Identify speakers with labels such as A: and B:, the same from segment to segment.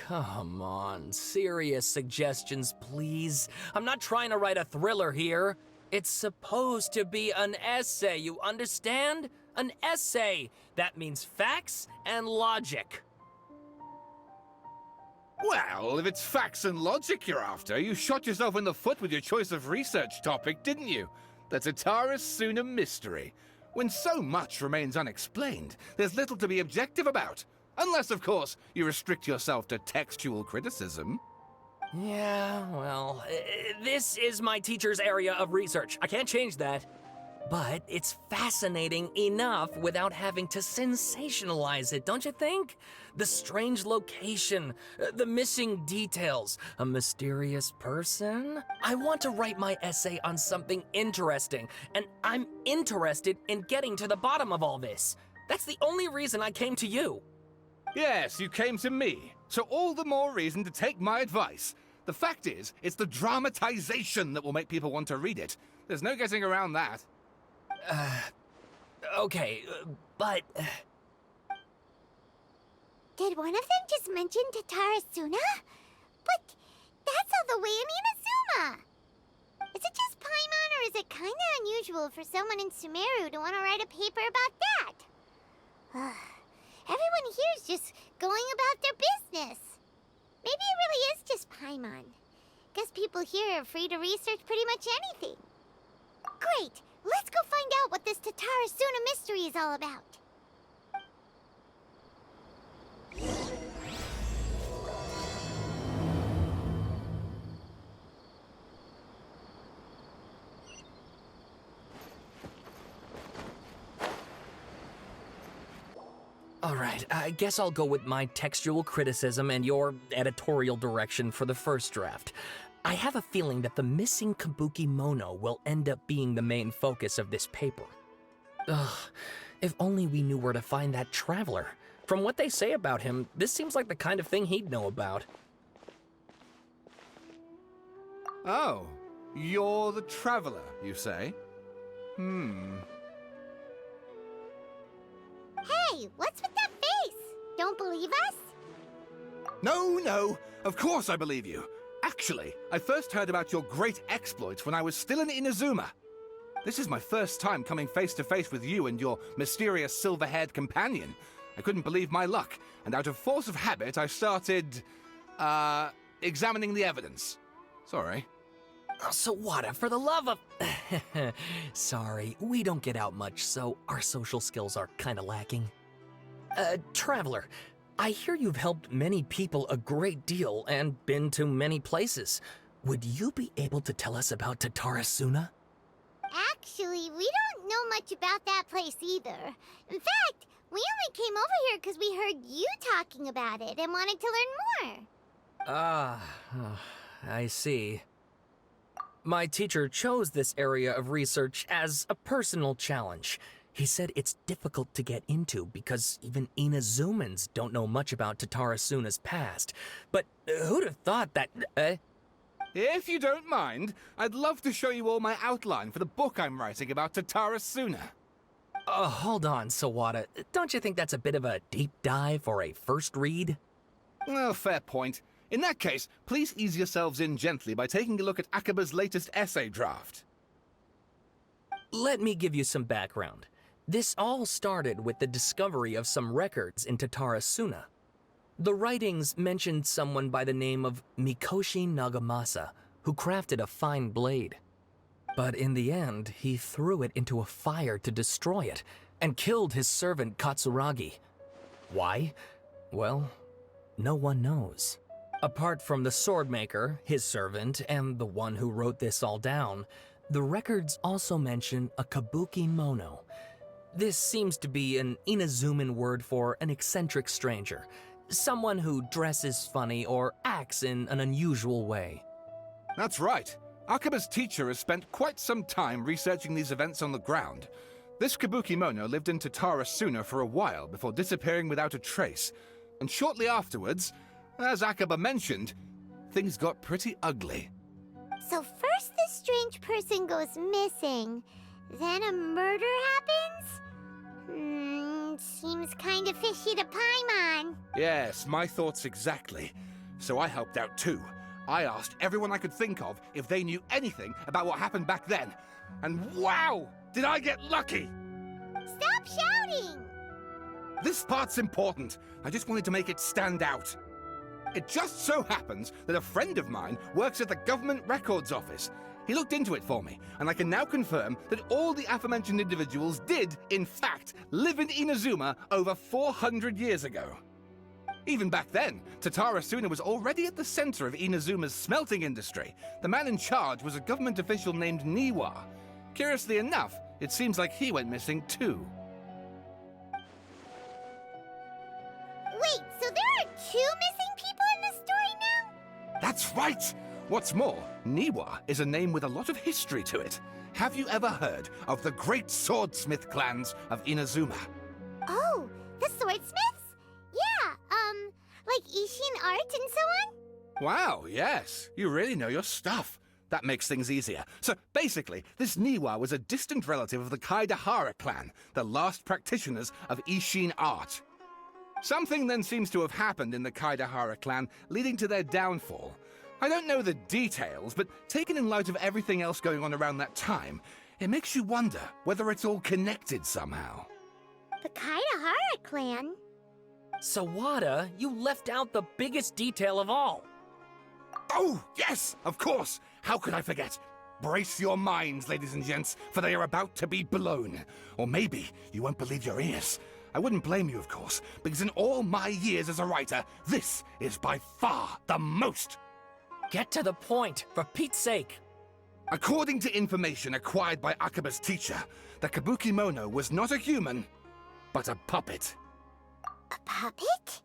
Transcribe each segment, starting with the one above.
A: come on. Serious suggestions, please. I'm not trying to write a thriller here. It's supposed to be an essay, you understand? An essay. That means facts and logic.
B: Well, if it's facts and logic you're after, you shot yourself in the foot with your choice of research topic, didn't you? The Tatara-Suna mystery. When so much remains unexplained, there's little to be objective about. Unless, of course, you restrict yourself to textual criticism.
A: Yeah, well, this is my teacher's area of research. I can't change that. But it's fascinating enough without having to sensationalize it, don't you think? The strange location, the missing details, a mysterious person. I want to write my essay on something interesting, and I'm interested in getting to the bottom of all this. That's the only reason I came to you.
B: Yes, you came to me, so all the more reason to take my advice. The fact is, it's the dramatization that will make people want to read it. There's no getting around that.
A: Okay, but...
C: Did one of them just mention Tatara-Suna? But that's all the way in Inazuma! Is it just Paimon, or is it kinda unusual for someone in Sumeru to want to write a paper about that? Everyone here's just going about their business. Maybe it really is just Paimon. Guess people here are free to research pretty much anything. Great! Let's go find out what this Tatara-Suna mystery is all about.
A: All right, I guess I'll go with my textual criticism and your editorial direction for the first draft. I have a feeling that the missing Kabuki Mono will end up being the main focus of this paper. Ugh, if only we knew where to find that traveler. From what they say about him, this seems like the kind of thing he'd know about.
B: Oh, you're the traveler, you say?
C: Hey, what's with that face? Don't believe us?
B: No, of course I believe you. Actually, I first heard about your great exploits when I was still in Inazuma. This is my first time coming face to face with you and your mysterious silver-haired companion. I couldn't believe my luck, and out of force of habit, I started, examining the evidence. Sorry.
A: Sawada, for the love of... Sorry, we don't get out much, so our social skills are kinda lacking. Traveler, I hear you've helped many people a great deal and been to many places. Would you be able to tell us about Tatara-Suna?
C: Actually, we don't know much about that place either. In fact, we only came over here because we heard you talking about it and wanted to learn more.
A: I see. My teacher chose this area of research as a personal challenge. He said it's difficult to get into because even Inazumans don't know much about Tatara-Suna's past. But who'd have thought that...
B: If you don't mind, I'd love to show you all my outline for the book I'm writing about Tatara-Suna.
A: Hold on, Sawada. Don't you think that's a bit of a deep dive for a first read?
B: Well, fair point. In that case, please ease yourselves in gently by taking a look at Akaba's latest essay draft.
A: Let me give you some background. This all started with the discovery of some records in Tatara-Suna. The writings mentioned someone by the name of Mikoshi Nagamasa, who crafted a fine blade. But in the end, he threw it into a fire to destroy it, and killed his servant Katsuragi. Why? Well, no one knows. Apart from the swordmaker, his servant, and the one who wrote this all down, the records also mention a Kabuki Mono. This seems to be an Inazuman word for an eccentric stranger, someone who dresses funny or acts in an unusual way.
B: That's right. Akaba's teacher has spent quite some time researching these events on the ground. This Kabuki Mono lived in Tatara-Suna for a while before disappearing without a trace, and shortly afterwards, as Akaba mentioned, things got pretty ugly.
C: So first this strange person goes missing, then a murder happens? Seems kinda fishy to Paimon.
B: Yes, my thoughts exactly. so I helped out too. I asked everyone I could think of if they knew anything about what happened back then. And wow, did I get lucky!
C: Stop shouting!
B: This part's important. I just wanted to make it stand out. It just so happens that a friend of mine works at the government records office. He looked into it for me, and I can now confirm that all the aforementioned individuals did, in fact, live in Inazuma over 400 years ago. Even back then, Tatara Suna was already at the center of Inazuma's smelting industry. The man in charge was a government official named Niwa. Curiously enough, it seems like he went missing too.
C: Wait, so there are 2 missing people in this story now?
B: That's right! What's more, Niwa is a name with a lot of history to it. Have you ever heard of the great swordsmith clans of Inazuma?
C: Oh, the swordsmiths? Yeah, like Ishin art and so on?
B: Wow, yes. You really know your stuff. That makes things easier. So basically, this Niwa was a distant relative of the Kaidahara clan, the last practitioners of Ishin art. Something then seems to have happened in the Kaidahara clan, leading to their downfall. I don't know the details, but taken in light of everything else going on around that time, it makes you wonder whether it's all connected somehow.
C: The Kaidahara clan?
A: Sawada, you left out the biggest detail of all.
B: Oh, yes, of course. How could I forget? Brace your minds, ladies and gents, for they are about to be blown. Or maybe you won't believe your ears. I wouldn't blame you, of course, because in all my years as a writer, this is by far the most.
A: Get to the point, for Pete's sake.
B: According to information acquired by Akaba's teacher, the Kabukimono was not a human, but a puppet.
C: A puppet?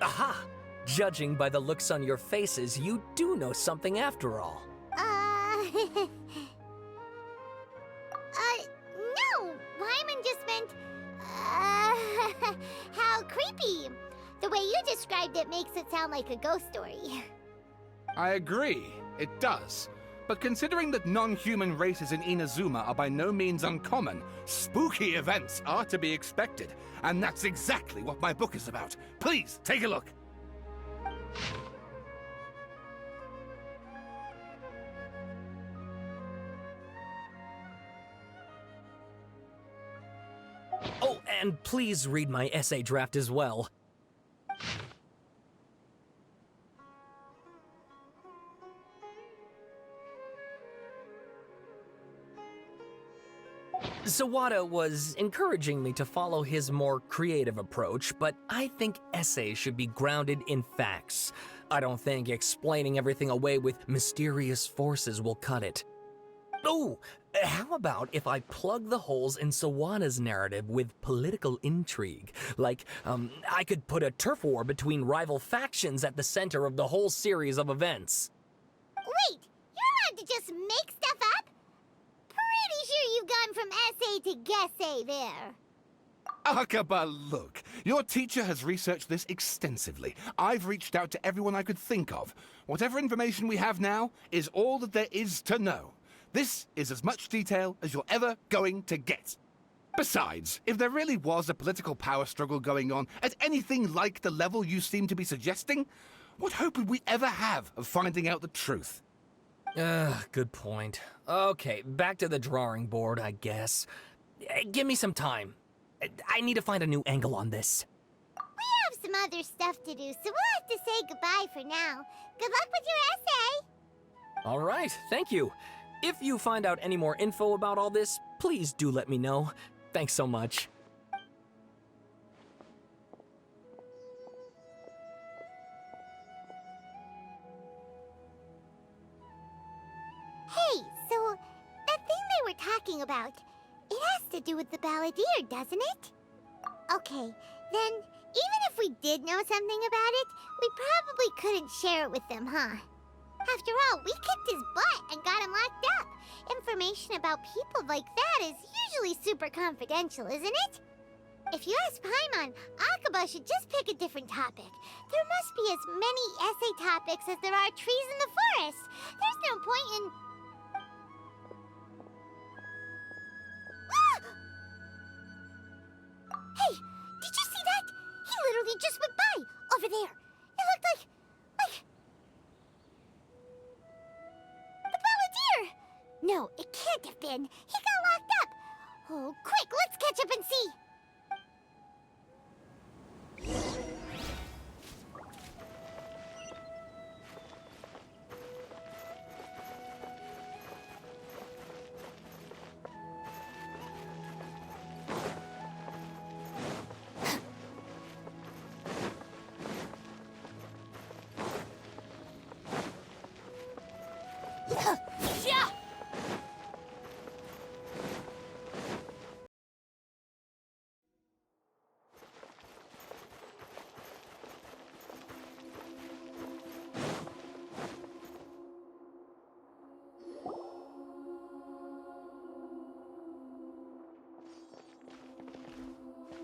A: Aha! Judging by the looks on your faces, you do know something after all.
C: No! Wyman just meant, how creepy. The way you described it makes it sound like a ghost story.
B: I agree, it does. But considering that non-human races in Inazuma are by no means uncommon, spooky events are to be expected. And that's exactly what my book is about. Please, take a look.
A: Oh, and please read my essay draft as well. Sawada was encouraging me to follow his more creative approach, but I think essays should be grounded in facts. I don't think explaining everything away with mysterious forces will cut it. Oh, how about if I plug the holes in Sawada's narrative with political intrigue? Like, I could put a turf war between rival factions at the center of the whole series of events.
C: Wait, you're allowed to just make stuff up? Pretty sure you've gone from essay to guessay there.
B: Akaba, look. Your teacher has researched this extensively. I've reached out to everyone I could think of. Whatever information we have now is all that there is to know. This is as much detail as you're ever going to get. Besides, if there really was a political power struggle going on at anything like the level you seem to be suggesting, what hope would we ever have of finding out the truth?
A: Good point. Okay, back to the drawing board, I guess. Give me some time. I need to find a new angle on this.
C: We have some other stuff to do, so we'll have to say goodbye for now. Good luck with your essay!
A: All right, thank you. If you find out any more info about all this, please do let me know. Thanks so much.
C: Hey, so that thing they were talking about, it has to do with the balladeer, doesn't it? Okay, then even if we did know something about it, we probably couldn't share it with them, huh? After all, we kicked his butt and got him locked up. Information about people like that is usually super confidential, isn't it? If you ask Paimon, Akaba should just pick a different topic. There must be as many essay topics as there are trees in the forest. There's no point in... can't have been. He got locked up. Oh, quick, let's catch up and see. Yeah!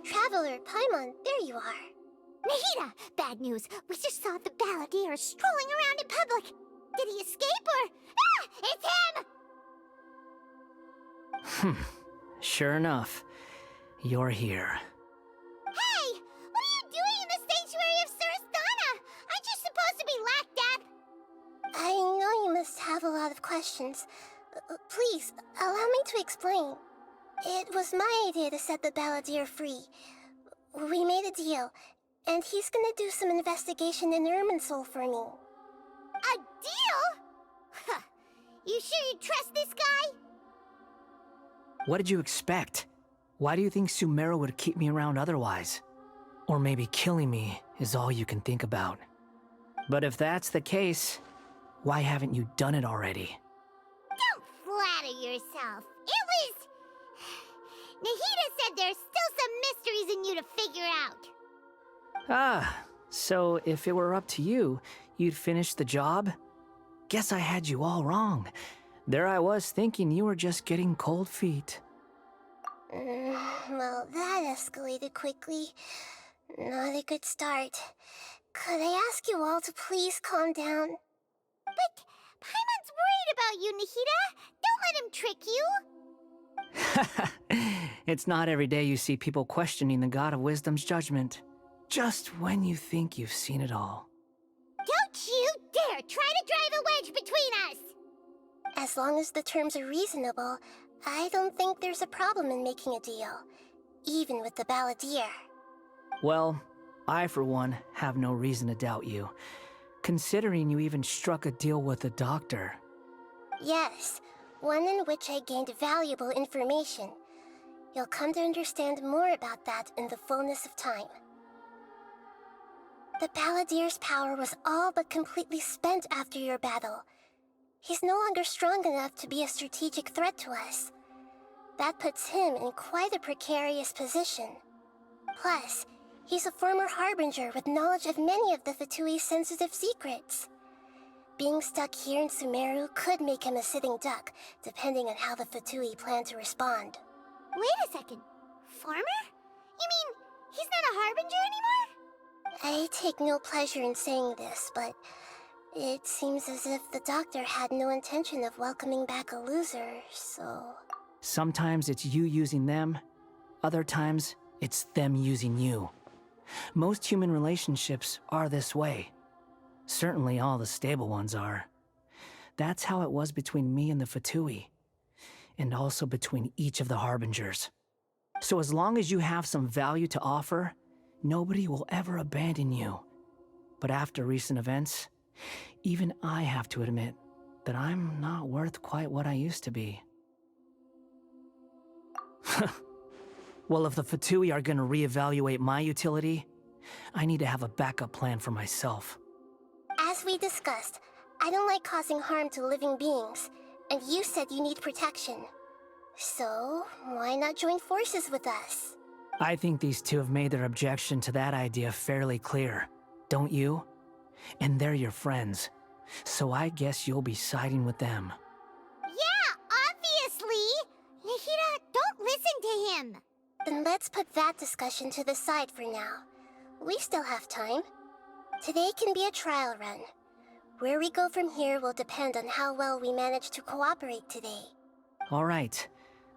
D: Traveler, Paimon, there you are.
C: Nahida! Bad news. We just saw the balladeer strolling around in public. Did he escape or... Ah! It's him!
E: Sure enough, you're here.
C: Hey! What are you doing in the sanctuary of Surastana? Aren't you supposed to be locked up?
D: I know you must have a lot of questions. Please, allow me to explain. It was my idea to set the balladeer free. We made a deal, and he's gonna do some investigation in Irminsul for me.
C: A deal? Huh. You sure you trust this guy?
E: What did you expect? Why do you think Sumeru would keep me around otherwise? Or maybe killing me is all you can think about. But if that's the case, why haven't you done it already?
C: Don't flatter yourself. It was... Nahida said there's still some mysteries in you to figure out.
E: Ah, so if it were up to you, you'd finish the job? Guess I had you all wrong. There I was thinking you were just getting cold feet.
D: Well, that escalated quickly. Not a good start. Could I ask you all to please calm down?
C: But Paimon's worried about you, Nahida. Don't let him trick you.
E: It's not every day you see people questioning the God of Wisdom's judgment. Just when you think you've seen it all.
C: Don't you dare try to drive a wedge between us!
D: As long as the terms are reasonable, I don't think there's a problem in making a deal. Even with the balladeer.
E: Well, I for one have no reason to doubt you, considering you even struck a deal with the doctor.
D: Yes, one in which I gained valuable information. You'll come to understand more about that in the fullness of time. The balladeer's power was all but completely spent after your battle. He's no longer strong enough to be a strategic threat to us. That puts him in quite a precarious position. Plus, he's a former Harbinger with knowledge of many of the Fatui's sensitive secrets. Being stuck here in Sumeru could make him a sitting duck, depending on how the Fatui plan to respond.
C: Wait a second. Farmer? You mean he's not a Harbinger anymore?
D: I take no pleasure in saying this, but it seems as if the doctor had no intention of welcoming back a loser, so...
E: Sometimes it's you using them, other times it's them using you. Most human relationships are this way. Certainly all the stable ones are. That's how it was between me and the Fatui, and also between each of the Harbingers. So as long as you have some value to offer, nobody will ever abandon you. But after recent events, even I have to admit that I'm not worth quite what I used to be. Well, if the Fatui are gonna reevaluate my utility, I need to have a backup plan for myself.
D: As we discussed, I don't like causing harm to living beings, and you said you need protection. So, why not join forces with us?
E: I think these two have made their objection to that idea fairly clear, don't you? And they're your friends, so I guess you'll be siding with them.
C: Yeah, obviously! Nahida, don't listen to him!
D: Then let's put that discussion to the side for now. We still have time. Today can be a trial run. Where we go from here will depend on how well we manage to cooperate today.
E: All right,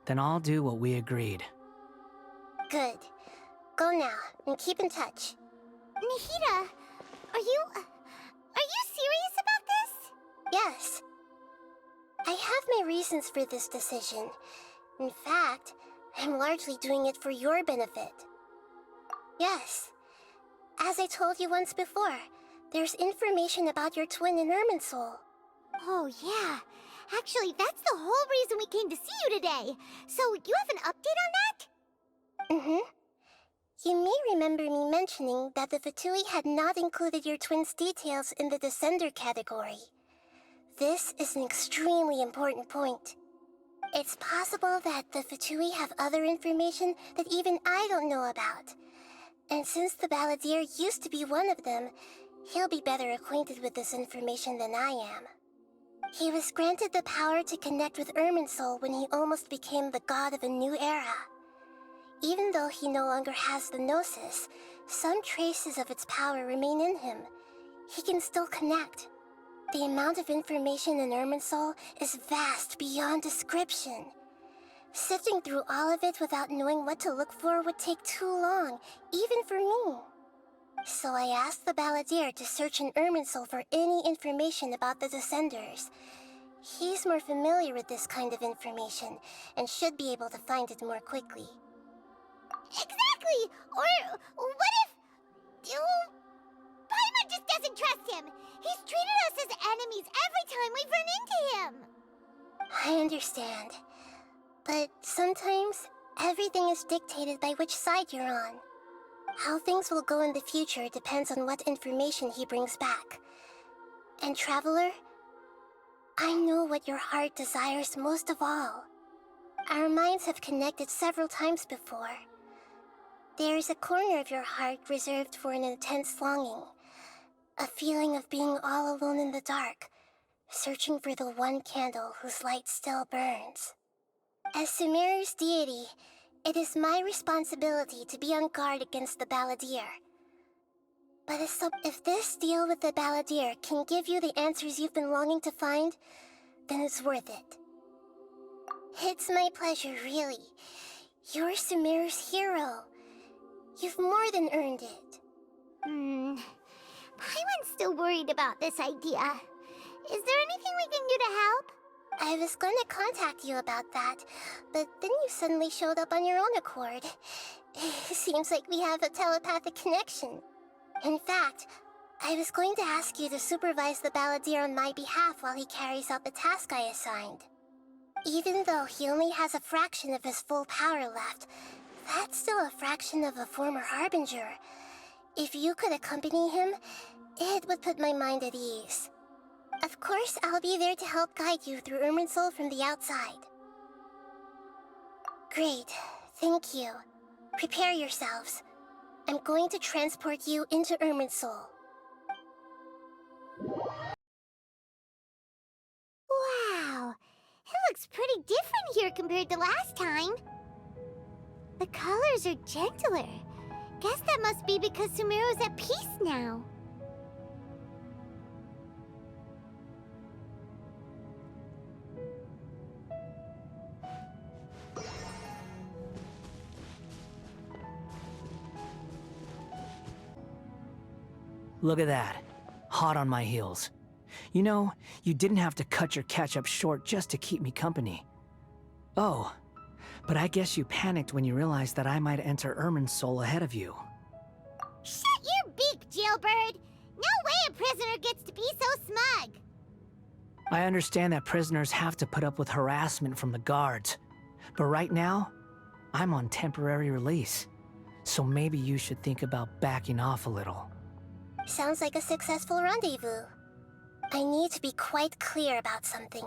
E: then I'll do what we agreed.
D: Good. Go now, and keep in touch.
C: Nahida, are you serious about this?
D: Yes. I have my reasons for this decision. In fact, I'm largely doing it for your benefit. Yes. As I told you once before, there's information about your twin in Irminsul.
C: Oh, yeah. Actually, that's the whole reason we came to see you today. So, you have an update on that?
D: Mm-hmm. You may remember me mentioning that the Fatui had not included your twin's details in the Descender category. This is an extremely important point. It's possible that the Fatui have other information that even I don't know about. And since the Balladeer used to be one of them, he'll be better acquainted with this information than I am. He was granted the power to connect with Irminsul when he almost became the god of a new era. Even though he no longer has the Gnosis, some traces of its power remain in him. He can still connect. The amount of information in Irminsul is vast beyond description. Sifting through all of it without knowing what to look for would take too long, even for me. So I asked the Balladeer to search in Irminsul for any information about the Descenders. He's more familiar with this kind of information, and should be able to find it more quickly.
C: Exactly! Or what if... Paimon just doesn't trust him! He's treated us as enemies every time we've run into him!
D: I understand. But sometimes, everything is dictated by which side you're on. How things will go in the future depends on what information he brings back. And Traveler, I know what your heart desires most of all. Our minds have connected several times before. There is a corner of your heart reserved for an intense longing. A feeling of being all alone in the dark, searching for the one candle whose light still burns. As Sumeru's deity, it is my responsibility to be on guard against the Balladeer. But if this deal with the Balladeer can give you the answers you've been longing to find, then it's worth it. It's my pleasure, really. You're Sumeru's hero. You've more than earned it.
C: Paimon's still worried about this idea. Is there anything we can do to help?
D: I was going to contact you about that, but then you suddenly showed up on your own accord. Seems like we have a telepathic connection. In fact, I was going to ask you to supervise the Balladeer on my behalf while he carries out the task I assigned. Even though he only has a fraction of his full power left, that's still a fraction of a former Harbinger. If you could accompany him, it would put my mind at ease. Of course, I'll be there to help guide you through Irminsul from the outside. Great. Thank you. Prepare yourselves. I'm going to transport you into Irminsul.
C: Wow! It looks pretty different here compared to last time. The colors are gentler. Guess that must be because Sumeru's at peace now.
E: Look at that. Hot on my heels. You know, you didn't have to cut your catch-up short just to keep me company. Oh, but I guess you panicked when you realized that I might enter Irminsul ahead of you.
C: Shut your beak, jailbird! No way a prisoner gets to be so smug!
E: I understand that prisoners have to put up with harassment from the guards. But right now, I'm on temporary release. So maybe you should think about backing off a little.
D: Sounds like a successful rendezvous. I need to be quite clear about something.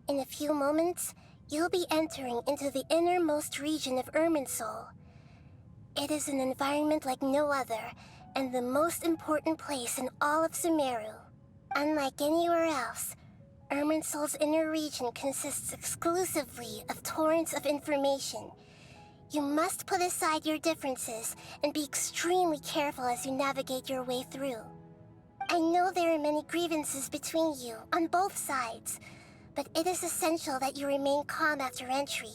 D: In a few moments, you'll be entering into the innermost region of Irminsul. It is an environment like no other, and the most important place in all of Sumeru. Unlike anywhere else, Irminsul's inner region consists exclusively of torrents of information. You must put aside your differences and be extremely careful as you navigate your way through. I know there are many grievances between you, on both sides, but it is essential that you remain calm after entry.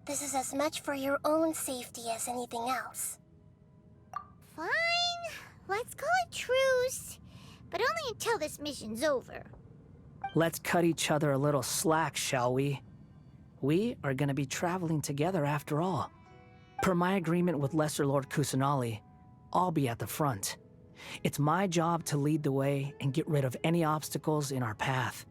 D: This is as much for your own safety as anything else.
C: Fine. Let's call it truce. But only until this mission's over.
E: Let's cut each other a little slack, shall we? We are gonna be traveling together after all. Per my agreement with Lesser Lord Kusanali, I'll be at the front. It's my job to lead the way and get rid of any obstacles in our path.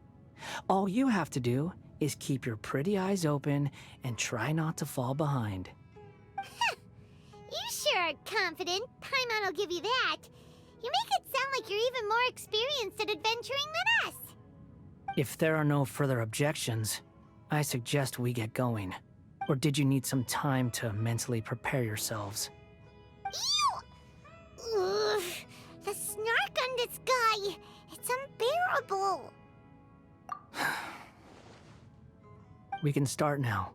E: All you have to do is keep your pretty eyes open and try not to fall behind.
C: You sure are confident. Paimon will give you that. You make it sound like you're even more experienced at adventuring than us.
E: If there are no further objections, I suggest we get going. Or did you need some time to mentally prepare yourselves?
C: Ew! Ugh, the snark on this guy. It's unbearable.
E: We can start now.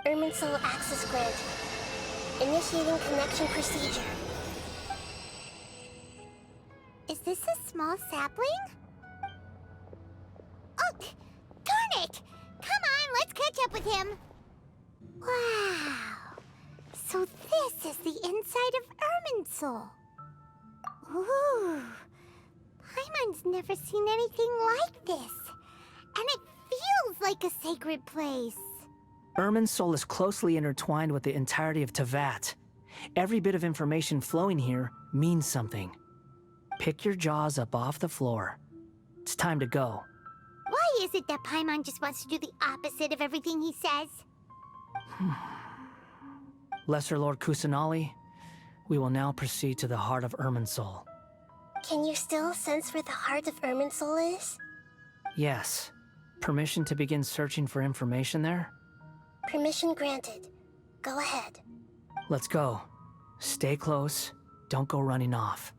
D: Irminsul access granted. Initiating connection procedure.
C: Is this a small sapling? Oh, darn it! Come on, let's catch up with him. Wow. So this is the inside of Irminsul. Ooh. Paimon's never seen anything like this. And it feels like a sacred place.
E: Irminsul is closely intertwined with the entirety of Teyvat. Every bit of information flowing here means something. Pick your jaws up off the floor. It's time to go.
C: Why is it that Paimon just wants to do the opposite of everything he says?
E: Lesser Lord Kusanali, we will now proceed to the heart of Irminsul.
D: Can you still sense where the heart of Irminsul is?
E: Yes. Permission to begin searching for information there?
D: Permission granted. Go ahead.
E: Let's go. Stay close. Don't go running off.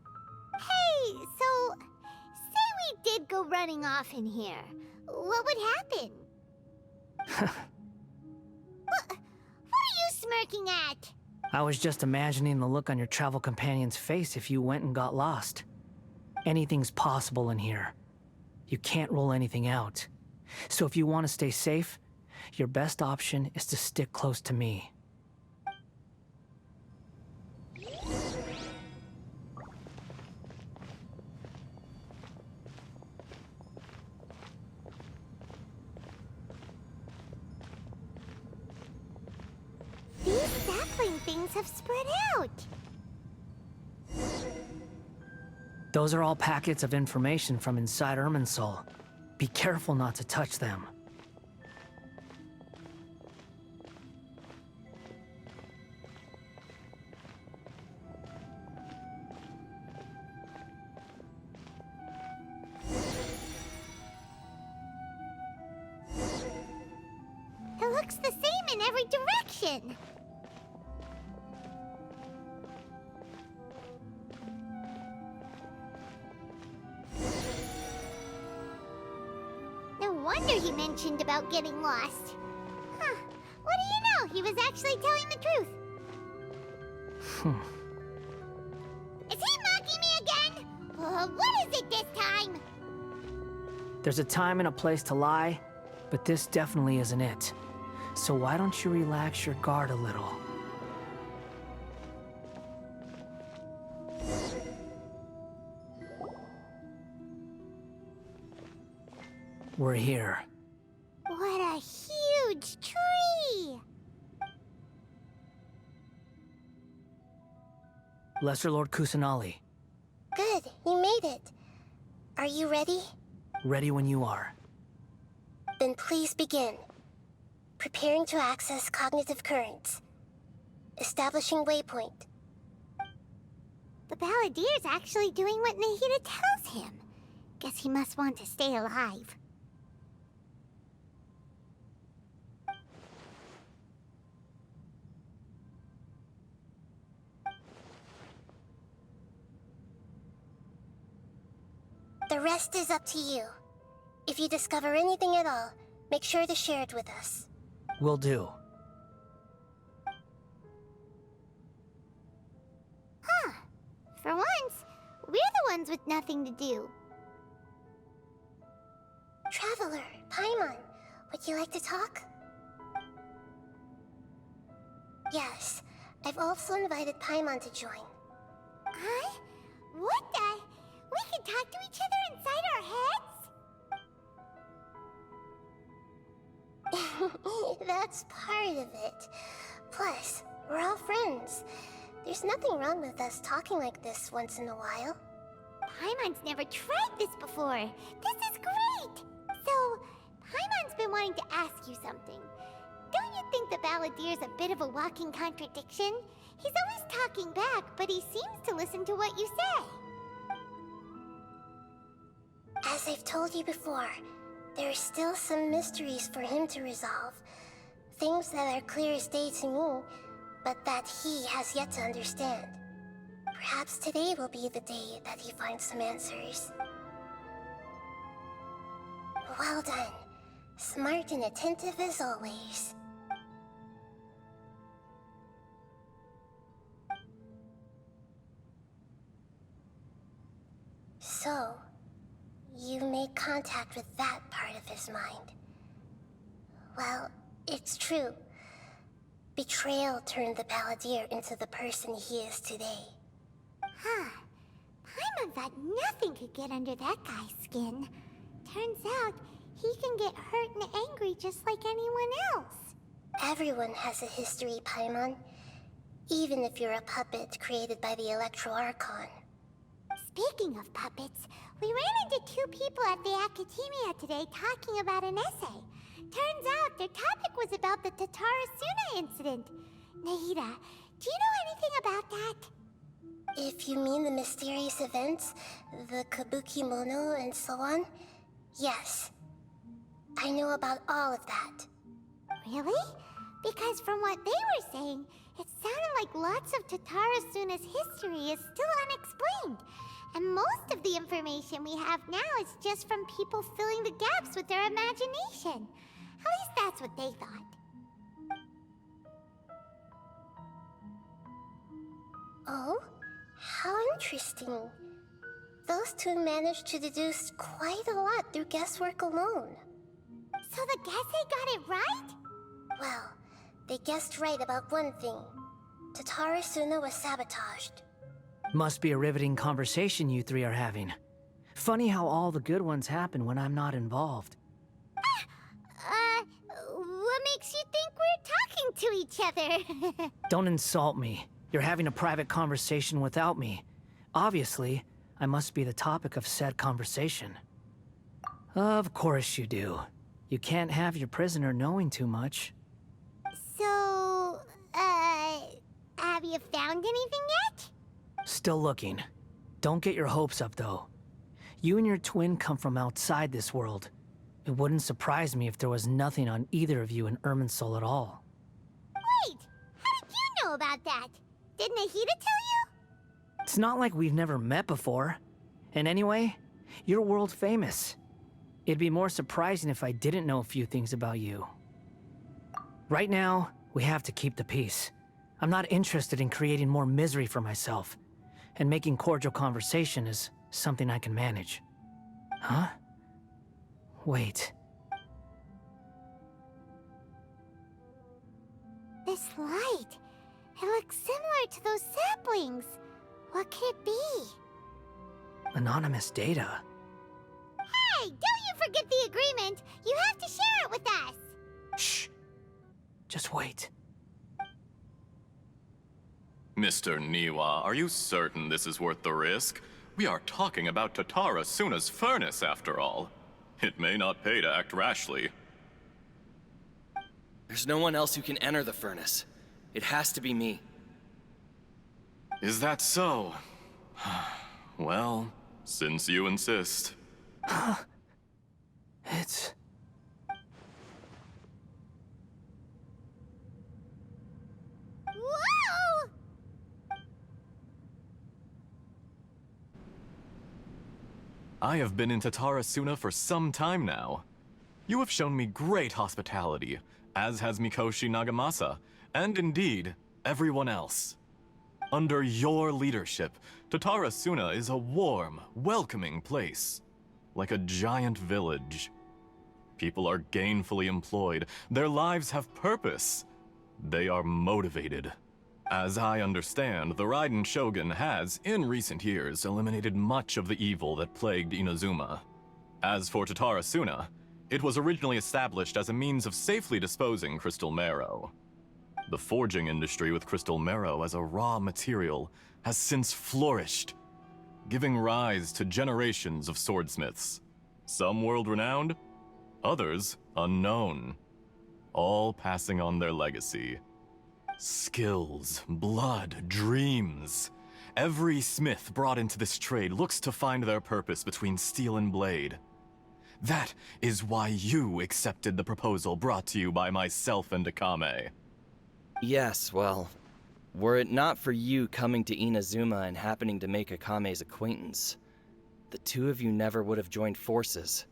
C: Hey, so say we did go running off in here. What would happen? What are you smirking at?
E: I was just imagining the look on your travel companion's face if you went and got lost. Anything's possible in here. You can't rule anything out. So if you want to stay safe, your best option is to stick close to me.
C: These sapling things have spread out.
E: Those are all packets of information from inside Irminsul. Be careful not to touch them.
C: It looks the same in every direction. No wonder he mentioned about getting lost. Huh. What do you know? He was actually telling the truth. Is he mocking me again? What is it this time?
E: There's a time and a place to lie, but this definitely isn't it. So why don't you relax your guard a little? We're here.
C: What a huge tree!
E: Lesser Lord Kusanali,
D: Good, you made it. Are you ready?
E: ready when you are.
D: Then please begin. Preparing to access cognitive currents. Establishing waypoint.
C: The Balladier's actually doing what Nahida tells him. Guess he must want to stay alive.
D: The rest is up to you. If you discover anything at all, make sure to share it with us.
E: Will do.
C: Huh. For once, we're the ones with nothing to do.
D: Traveler, Paimon, would you like to talk? Yes, I've also invited Paimon to join.
C: Huh? What the? We can talk to each other inside our heads?
D: That's part of it. Plus, we're all friends. There's nothing wrong with us talking like this once in a while.
C: Paimon's never tried this before. This is great! So, Paimon's been wanting to ask you something. Don't you think the Balladier's a bit of a walking contradiction? He's always talking back, but he seems to listen to what you say.
D: As I've told you before, there are still some mysteries for him to resolve. Things that are clear as day to me, but that he has yet to understand. Perhaps today will be the day that he finds some answers. Well done. Smart and attentive as always. So, you made contact with that part of his mind. Well, it's true. Betrayal turned the Balladeer into the person he is today.
C: Huh. Paimon thought nothing could get under that guy's skin. Turns out, he can get hurt and angry just like anyone else.
D: Everyone has a history, Paimon. Even if you're a puppet created by the Electro Archon.
C: Speaking of puppets, we ran into two people at the Academia today talking about an essay. Turns out their topic was about the Tatarasuna incident. Nahida, do you know anything about that?
D: If you mean the mysterious events, the Kabuki Mono and so on, yes. I know about all of that.
C: Really? Because from what they were saying, it sounded like lots of Tatarasuna's history is still unexplained. And most of the information we have now is just from people filling the gaps with their imagination. At least that's what they thought.
D: Oh? How interesting. Those two managed to deduce quite a lot through guesswork alone.
C: So the Gesse got it right?
D: Well, they guessed right about one thing. Tatarasuna was sabotaged.
E: Must be a riveting conversation you three are having. Funny how all the good ones happen when I'm not involved.
C: What makes you think we're talking to each other?
E: Don't insult me. You're having a private conversation without me. Obviously, I must be the topic of said conversation. Of course you do. You can't have your prisoner knowing too much.
C: So, have you found anything yet?
E: Still looking. Don't get your hopes up, though. You and your twin come from outside this world. It wouldn't surprise me if there was nothing on either of you in Irminsul at all.
C: Wait, how did you know about that? Did Nahida tell you?
E: It's not like we've never met before. And anyway, you're world famous. It'd be more surprising if I didn't know a few things about you. Right now, we have to keep the peace. I'm not interested in creating more misery for myself. And making cordial conversation is something I can manage. Huh? Wait.
C: This light. It looks similar to those saplings. What could it be?
E: Anonymous data.
C: Hey, don't you forget the agreement. You have to share it with us.
E: Shh. Just wait.
F: Mr. Niwa, are you certain this is worth the risk? We are talking about Tatarasuna's furnace, after all. It may not pay to act rashly.
G: There's no one else who can enter the furnace. It has to be me.
F: Is that so? Well, since you insist.
E: It's...
C: Whoa!
F: I have been in Tatarasuna for some time now. You have shown me great hospitality, as has Mikoshi Nagamasa, and indeed, everyone else. Under your leadership, Tatarasuna is a warm, welcoming place, like a giant village. People are gainfully employed, their lives have purpose. They are motivated. As I understand, the Raiden Shogun has, in recent years, eliminated much of the evil that plagued Inazuma. As for Tatarasuna, It was originally established as a means of safely disposing crystal marrow. The forging industry with crystal marrow as a raw material has since flourished, giving rise to generations of swordsmiths. Some world-renowned, others unknown, all passing on their legacy. Skills, blood, dreams. Every smith brought into this trade looks to find their purpose between steel and blade. That is why you accepted the proposal brought to you by myself and Akame.
G: Yes, well, were it not for you coming to Inazuma and happening to make Akame's acquaintance, the two of you never would have joined forces.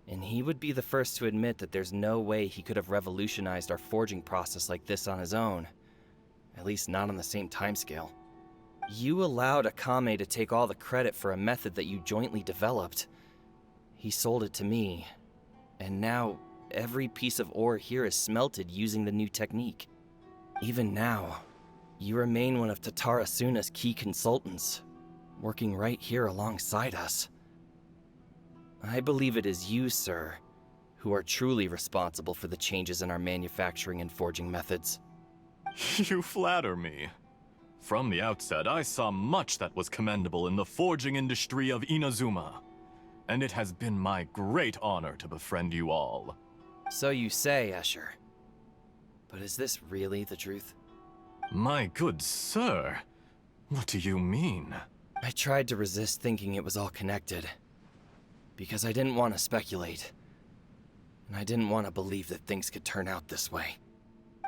G: And he would be the first to admit that there's no way he could have revolutionized our forging process like this on his own. At least not on the same timescale. You allowed Akame to take all the credit for a method that you jointly developed. He sold it to me, and now every piece of ore here is smelted using the new technique. Even now, you remain one of Tatara Suna's key consultants, working right here alongside us. I believe it is you, sir, who are truly responsible for the changes in our manufacturing and forging methods.
F: You flatter me. From the outset, I saw much that was commendable in the forging industry of Inazuma, and it has been my great honor to befriend you all.
G: So you say, Escher. But is this really the truth?
F: My good sir, what do you mean?
G: I tried to resist thinking it was all connected, because I didn't want to speculate, and I didn't want to believe that things could turn out this way.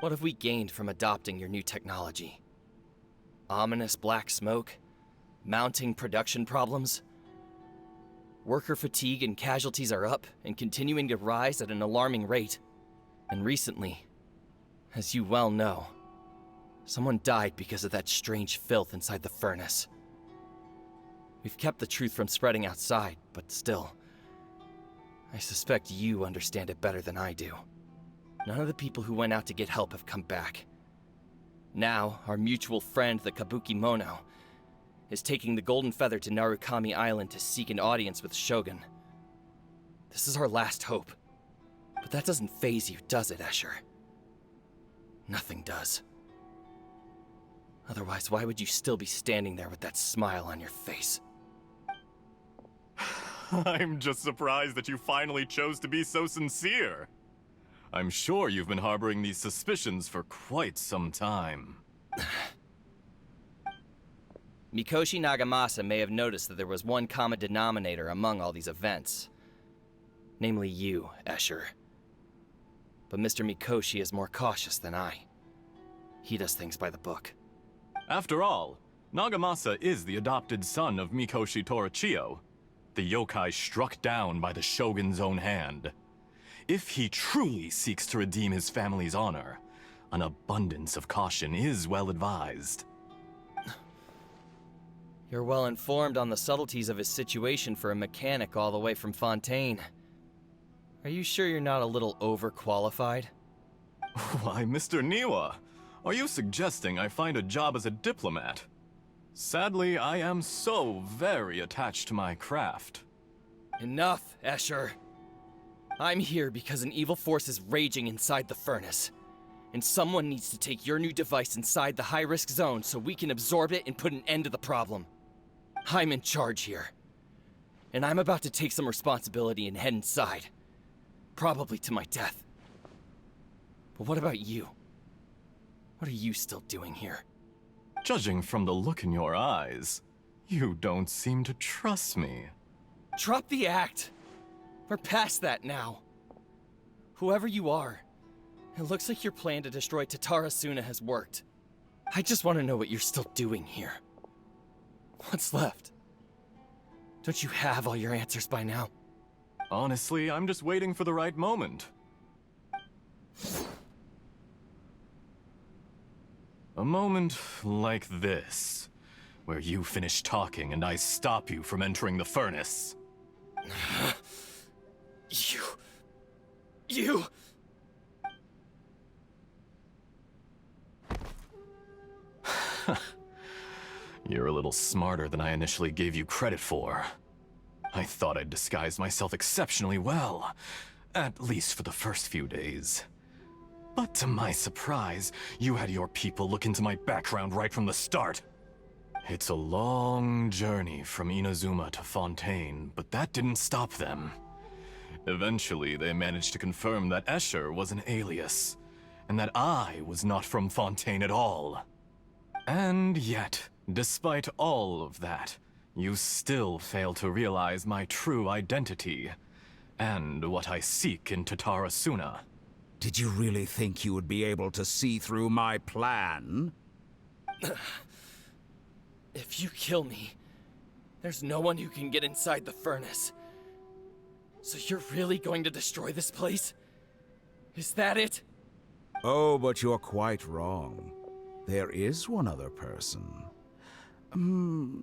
G: What have we gained from adopting your new technology? Ominous black smoke? Mounting production problems? Worker fatigue and casualties are up and continuing to rise at an alarming rate. And recently, as you well know, someone died because of that strange filth inside the furnace. We've kept the truth from spreading outside, but still, I suspect you understand it better than I do. None of the people who went out to get help have come back. Now, our mutual friend, the Kabuki Mono, is taking the Golden Feather to Narukami Island to seek an audience with Shogun. This is our last hope. But that doesn't faze you, does it, Escher? Nothing does. Otherwise, why would you still be standing there with that smile on your face?
F: I'm just surprised that you finally chose to be so sincere. I'm sure you've been harboring these suspicions for quite some time.
G: Mikoshi Nagamasa may have noticed that there was one common denominator among all these events. Namely you, Escher. But Mr. Mikoshi is more cautious than I. He does things by the book.
F: After all, Nagamasa is the adopted son of Mikoshi Torichio, the yokai struck down by the Shogun's own hand. If he truly seeks to redeem his family's honor, an abundance of caution is well advised.
G: You're well informed on the subtleties of his situation for a mechanic all the way from Fontaine. Are you sure you're not a little overqualified?
F: Why, Mr. Niwa, are you suggesting I find a job as a diplomat? Sadly, I am so very attached to my craft.
G: Enough, Escher. I'm here because an evil force is raging inside the furnace. And someone needs to take your new device inside the high-risk zone so we can absorb it and put an end to the problem. I'm in charge here. And I'm about to take some responsibility and head inside. Probably to my death. But what about you? What are you still doing here?
F: Judging from the look in your eyes, you don't seem to trust me.
G: Drop the act! We're past that now. Whoever you are, it looks like your plan to destroy Tatara Suna has worked. I just want to know what you're still doing here. What's left? Don't you have all your answers by now?
F: Honestly, I'm just waiting for the right moment. A moment like this, where you finish talking and I stop you from entering the furnace.
G: You...
F: You're a little smarter than I initially gave you credit for. I thought I'd disguised myself exceptionally well, at least for the first few days. But to my surprise, you had your people look into my background right from the start. It's a long journey from Inazuma to Fontaine, but that didn't stop them. Eventually, they managed to confirm that Escher was an alias, and that I was not from Fontaine at all. And yet, despite all of that, you still fail to realize my true identity, and what I seek in Tatarasuna.
H: Did you really think you would be able to see through my plan?
G: If you kill me, there's no one who can get inside the furnace. So you're really going to destroy this place? Is that it?
H: Oh, but you're quite wrong. There is one other person.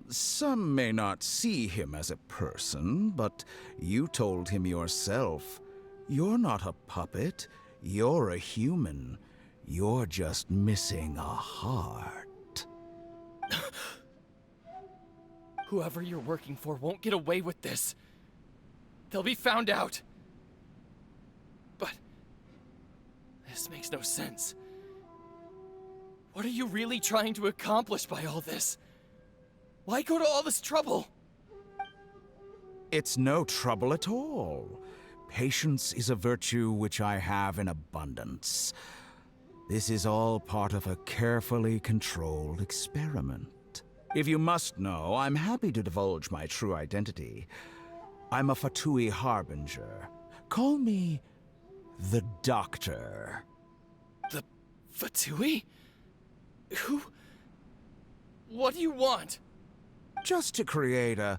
H: Some may not see him as a person, but you told him yourself. You're not a puppet. You're a human. You're just missing a heart.
G: Whoever you're working for won't get away with this. They'll be found out. But this makes no sense. What are you really trying to accomplish by all this? Why go to all this trouble?
H: It's no trouble at all. Patience is a virtue which I have in abundance. This is all part of a carefully controlled experiment. If you must know, I'm happy to divulge my true identity. I'm a Fatui Harbinger. Call me the Doctor.
G: The Fatui? Who? What do you want?
H: Just to create a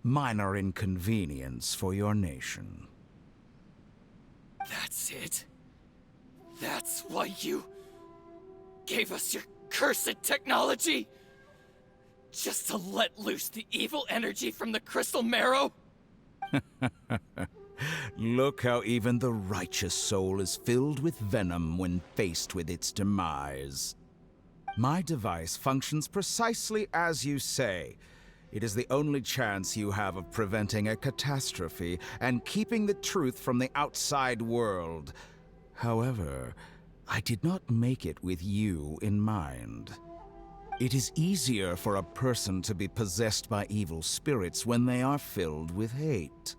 H: minor inconvenience for your nation.
G: That's it? That's why you gave us your cursed technology? Just to let loose the evil energy from the crystal marrow?
H: Look how even the righteous soul is filled with venom when faced with its demise. My device functions precisely as you say. It is the only chance you have of preventing a catastrophe and keeping the truth from the outside world. However, I did not make it with you in mind. It is easier for a person to be possessed by evil spirits when they are filled with hate.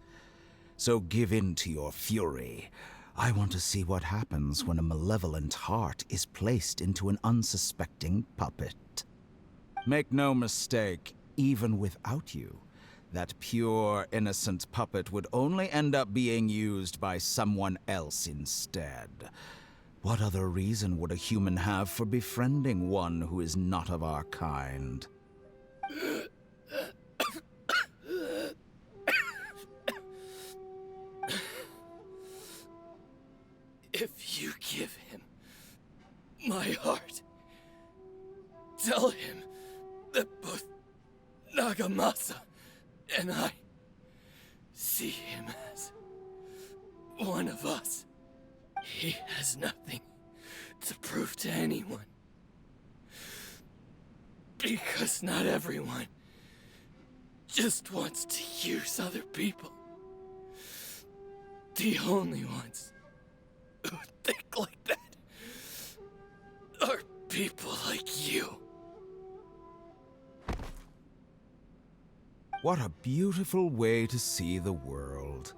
H: So give in to your fury. I want to see what happens when a malevolent heart is placed into an unsuspecting puppet. Make no mistake, even without you, that pure, innocent puppet would only end up being used by someone else instead. What other reason would a human have for befriending one who is not of our kind?
G: If you give him my heart, tell him that both Nagamasa and I see him as one of us. He has nothing to prove to anyone. Because not everyone just wants to use other people. The only ones who think like that are people like you.
H: What a beautiful way to see the world.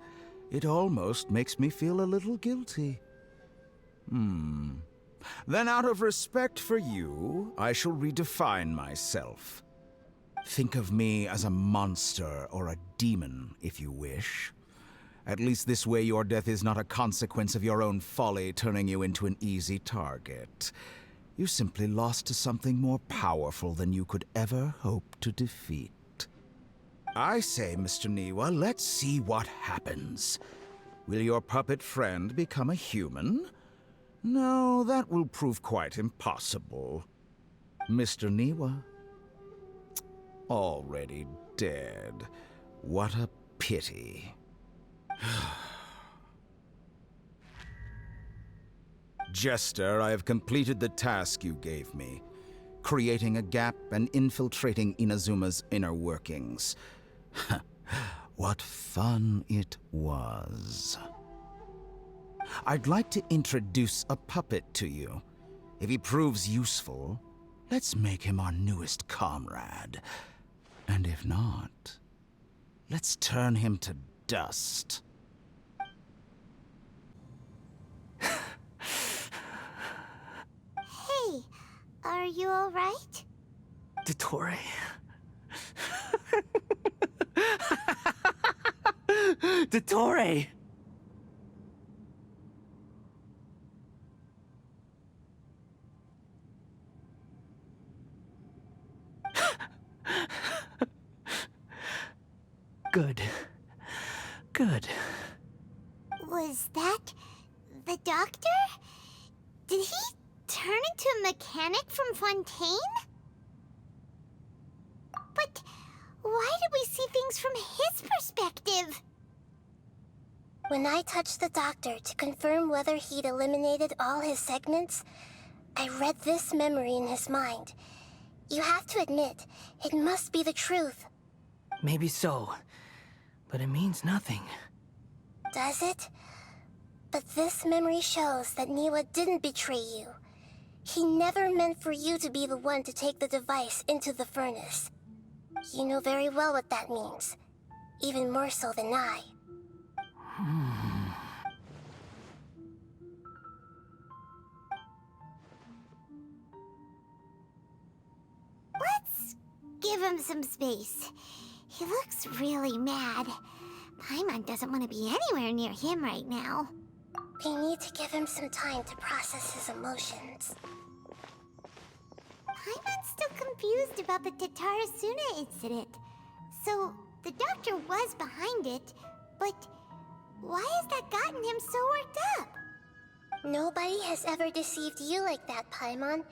H: It almost makes me feel a little guilty. Then out of respect for you, I shall redefine myself. Think of me as a monster or a demon, if you wish. At least this way your death is not a consequence of your own folly turning you into an easy target. You simply lost to something more powerful than you could ever hope to defeat. I say, Mr. Niwa, let's see what happens. Will your puppet friend become a human? No, that will prove quite impossible. Mr. Niwa? Already dead. What a pity. Jester, I have completed the task you gave me. Creating a gap and infiltrating Inazuma's inner workings. What fun it was. I'd like to introduce a puppet to you. If he proves useful, let's make him our newest comrade. And if not, let's turn him to dust.
C: Hey, are you alright?
E: Dottore. Dottore! Good. Good.
C: Was that the doctor? Did he turn into a mechanic from Fontaine? But why did we see things from his perspective?
D: When I touched the doctor to confirm whether he'd eliminated all his segments, I read this memory in his mind. You have to admit, it must be the truth.
E: Maybe so, but it means nothing.
D: Does it? But this memory shows that Niwa didn't betray you. He never meant for you to be the one to take the device into the furnace. You know very well what that means. Even more so than I.
C: Let's give him some space. He looks really mad. Paimon doesn't want to be anywhere near him right now.
D: We need to give him some time to process his emotions.
C: Paimon's still confused about the Tatarasuna incident. So, the doctor was behind it, but why has that gotten him so worked up?
D: Nobody has ever deceived you like that, Paimon.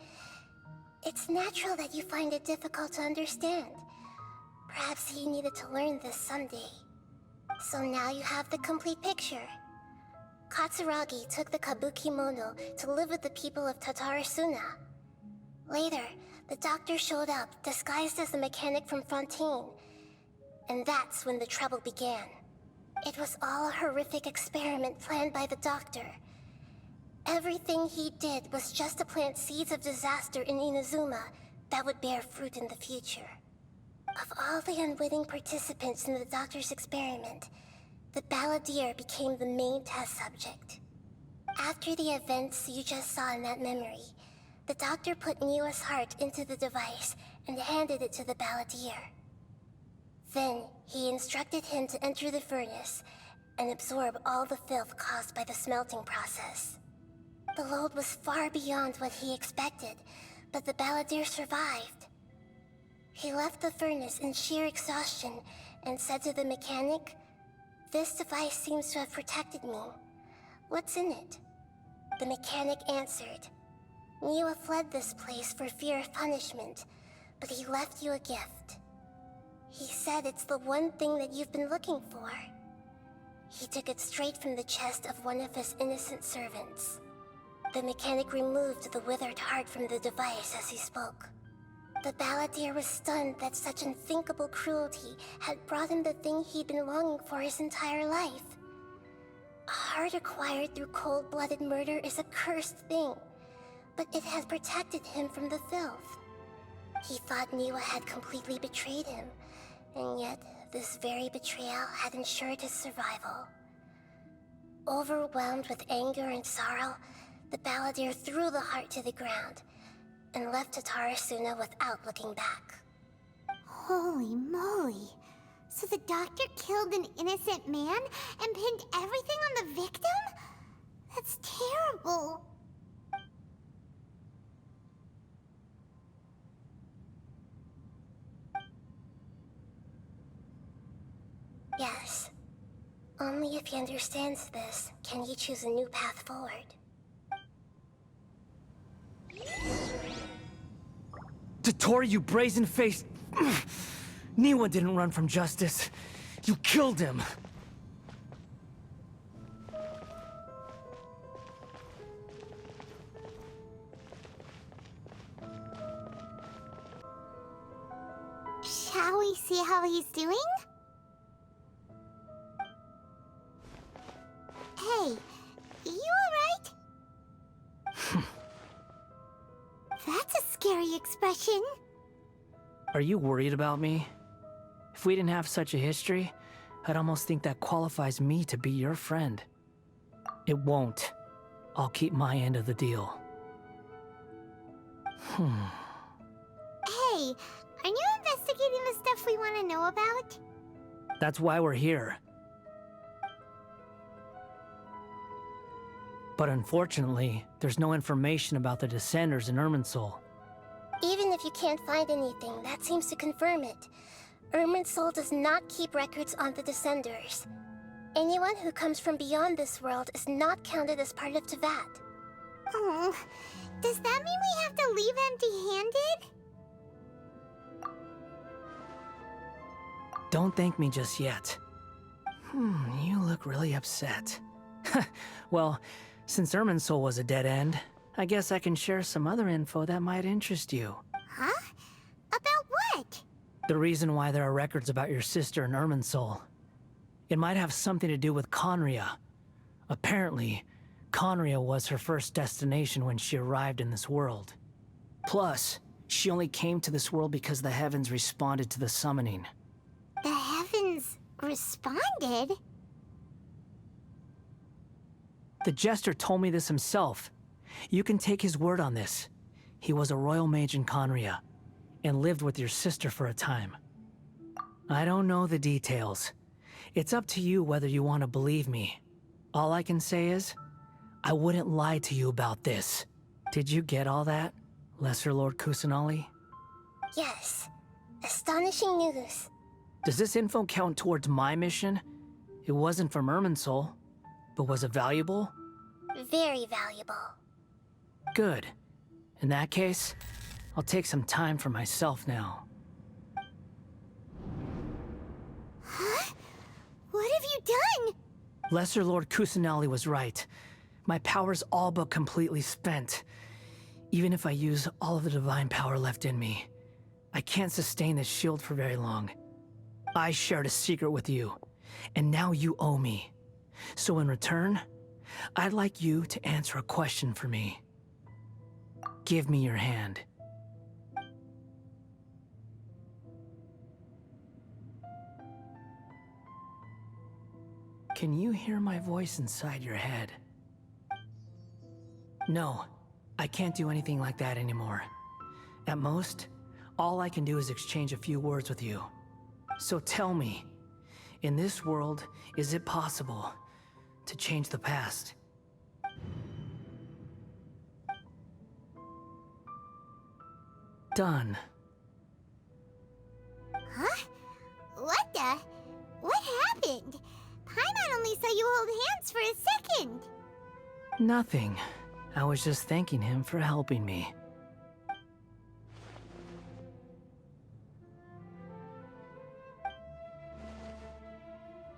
D: It's natural that you find it difficult to understand. Perhaps he needed to learn this someday. So now you have the complete picture. Katsuragi took the Kabuki Mono to live with the people of Tatarasuna. Later, the doctor showed up, disguised as a mechanic from Fontaine. And that's when the trouble began. It was all a horrific experiment planned by the doctor. Everything he did was just to plant seeds of disaster in Inazuma that would bear fruit in the future. Of all the unwitting participants in the doctor's experiment, the balladeer became the main test subject. After the events you just saw in that memory, the doctor put Niwa's heart into the device and handed it to the balladeer. Then, he instructed him to enter the furnace and absorb all the filth caused by the smelting process. The load was far beyond what he expected, but the balladeer survived. He left the furnace in sheer exhaustion and said to the mechanic, "This device seems to have protected me. What's in it?" The mechanic answered, "Niwa fled this place for fear of punishment, but he left you a gift. He said it's the one thing that you've been looking for." He took it straight from the chest of one of his innocent servants. The mechanic removed the withered heart from the device as he spoke. The balladeer was stunned that such unthinkable cruelty had brought him the thing he'd been longing for his entire life. A heart acquired through cold-blooded murder is a cursed thing, but it had protected him from the filth. He thought Niwa had completely betrayed him, and yet this very betrayal had ensured his survival. Overwhelmed with anger and sorrow, the balladeer threw the heart to the ground and left Tatarasuna without looking back.
C: Holy moly. So the doctor killed an innocent man and pinned everything on the victim? That's terrible.
D: Yes. Only if he understands this can he choose a new path forward.
E: Dottore, you brazen-faced... Niwa didn't run from justice. You killed him.
C: Shall we see how he's doing? expression.
E: Are you worried about me? If we didn't have such a history, I'd almost think that qualifies me to be your friend. It won't. I'll keep my end of the deal.
C: Hey, aren't you investigating the stuff we want to know about?
E: That's why we're here. But unfortunately, there's no information about the Descenders in Irminsul.
D: Even if you can't find anything, that seems to confirm it. Irminsul does not keep records on the Descenders. Anyone who comes from beyond this world is not counted as part of Teyvat.
C: Oh, does that mean we have to leave empty-handed?
E: Don't thank me just yet. You look really upset. Well, since Irminsul was a dead end, I guess I can share some other info that might interest you.
C: Huh? About what?
E: The reason why there are records about your sister in Irminsul. It might have something to do with Conria. Apparently, Conria was her first destination when she arrived in this world. Plus, she only came to this world because the heavens responded to the summoning.
C: The heavens responded?
E: The Jester told me this himself. You can take his word on this. He was a royal mage in Conria, and lived with your sister for a time. I don't know the details. It's up to you whether you want to believe me. All I can say is, I wouldn't lie to you about this. Did you get all that, Lesser Lord Kusanali?
D: Yes. Astonishing news.
E: Does this info count towards my mission? It wasn't from Irminsul, but was it valuable?
D: Very valuable.
E: Good. In that case, I'll take some time for myself now.
C: Huh? What have you done?
E: Lesser Lord Kusanali was right. My power's all but completely spent. Even if I use all of the divine power left in me, I can't sustain this shield for very long. I shared a secret with you, and now you owe me. So in return, I'd like you to answer a question for me. Give me your hand. Can you hear my voice inside your head? No, I can't do anything like that anymore. At most, all I can do is exchange a few words with you. So tell me, in this world, is it possible to change the past? Done.
C: Huh? What the? What happened? Paimon only saw you hold hands for a second.
E: Nothing. I was just thanking him for helping me.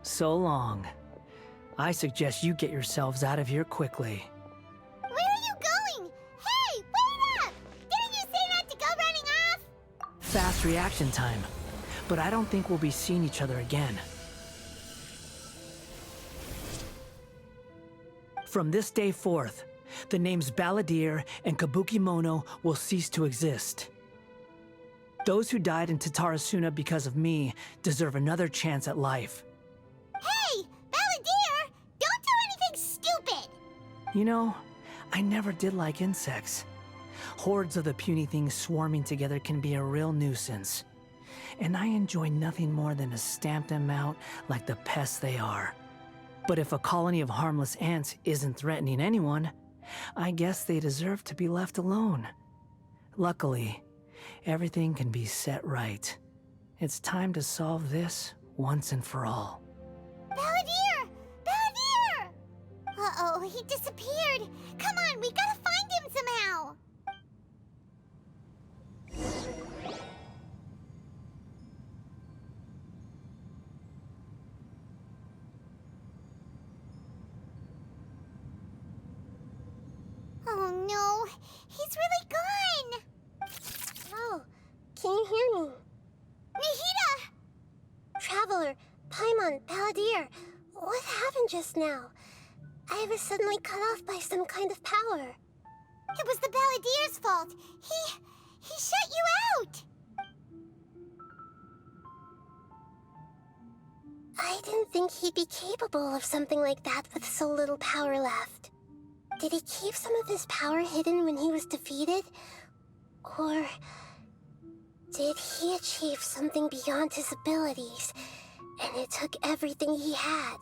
E: So long. I suggest you get yourselves out of here quickly.
C: Where are you going? Hey, wait up! Didn't you say not to go running off?
E: Fast reaction time. But I don't think we'll be seeing each other again. From this day forth, the names Balladeer and Kabukimono will cease to exist. Those who died in Tatarasuna because of me deserve another chance at life.
C: Hey, Balladeer! Don't do anything stupid!
E: You know, I never did like insects. Hordes of the puny things swarming together can be a real nuisance. And I enjoy nothing more than to stamp them out like the pests they are. But if a colony of harmless ants isn't threatening anyone, I guess they deserve to be left alone. Luckily, everything can be set right. It's time to solve this once and for all.
C: Balladeer! Balladeer! Uh-oh, he disappeared. Come on, we gotta find him somehow. Oh no, he's really gone.
D: Oh, can you hear me?
C: Nahida!
D: Traveler, Paimon, Balladeer, what happened just now? I was suddenly cut off by some kind of power.
C: It was the Balladeer's fault. He shut you out!
D: I didn't think he'd be capable of something like that with so little power left. Did he keep some of his power hidden when he was defeated? Or did he achieve something beyond his abilities, and it took everything he had?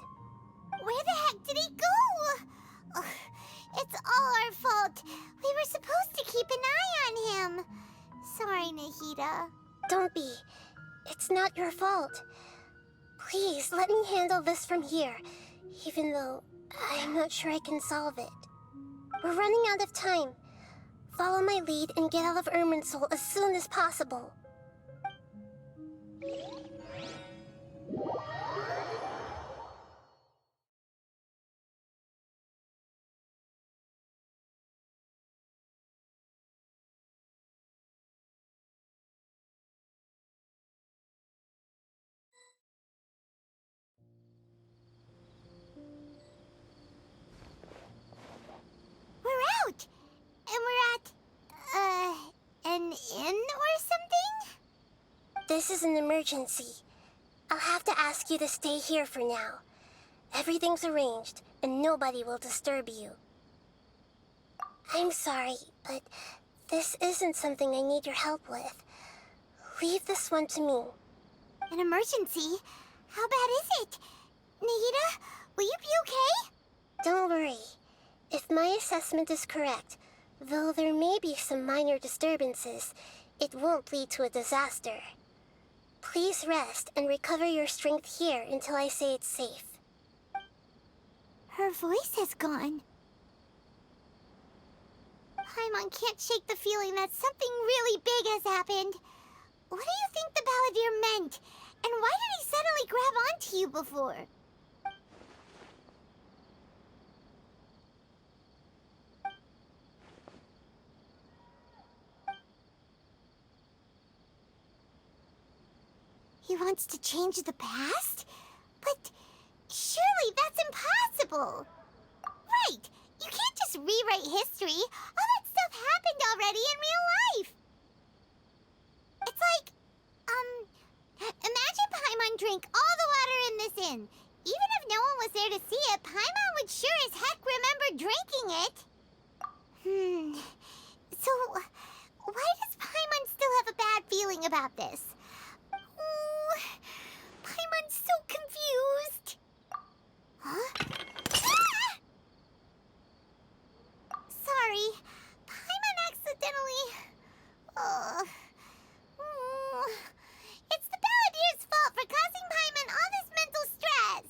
C: Where the heck did he go? Ugh, it's all our fault. We were supposed to keep an eye on him. Sorry, Nahida.
D: Don't be. It's not your fault. Please, let me handle this from here, even though I'm not sure I can solve it. We're running out of time. Follow my lead and get out of Irminsul as soon as possible.
C: We're out! And we're at, an inn or something?
D: This is an emergency. I'll have to ask you to stay here for now. Everything's arranged, and nobody will disturb you. I'm sorry, but this isn't something I need your help with. Leave this one to me.
C: An emergency? How bad is it? Nahida, will you be okay?
D: Don't worry. If my assessment is correct, though there may be some minor disturbances, it won't lead to a disaster. Please rest and recover your strength here until I say it's safe.
C: Her voice has gone. Paimon can't shake the feeling that something really big has happened. What do you think the Balladeer meant? And why did he suddenly grab onto you before? He wants to change the past? But surely that's impossible! Right! You can't just rewrite history! All that stuff happened already in real life! It's like, imagine Paimon drank all the water in this inn. Even if no one was there to see it, Paimon would sure as heck remember drinking it. So, why does Paimon still have a bad feeling about this? Oh, Paimon's so confused. Huh? Ah! Sorry, Paimon accidentally... It's the Balladeer's fault for causing Paimon all this mental stress.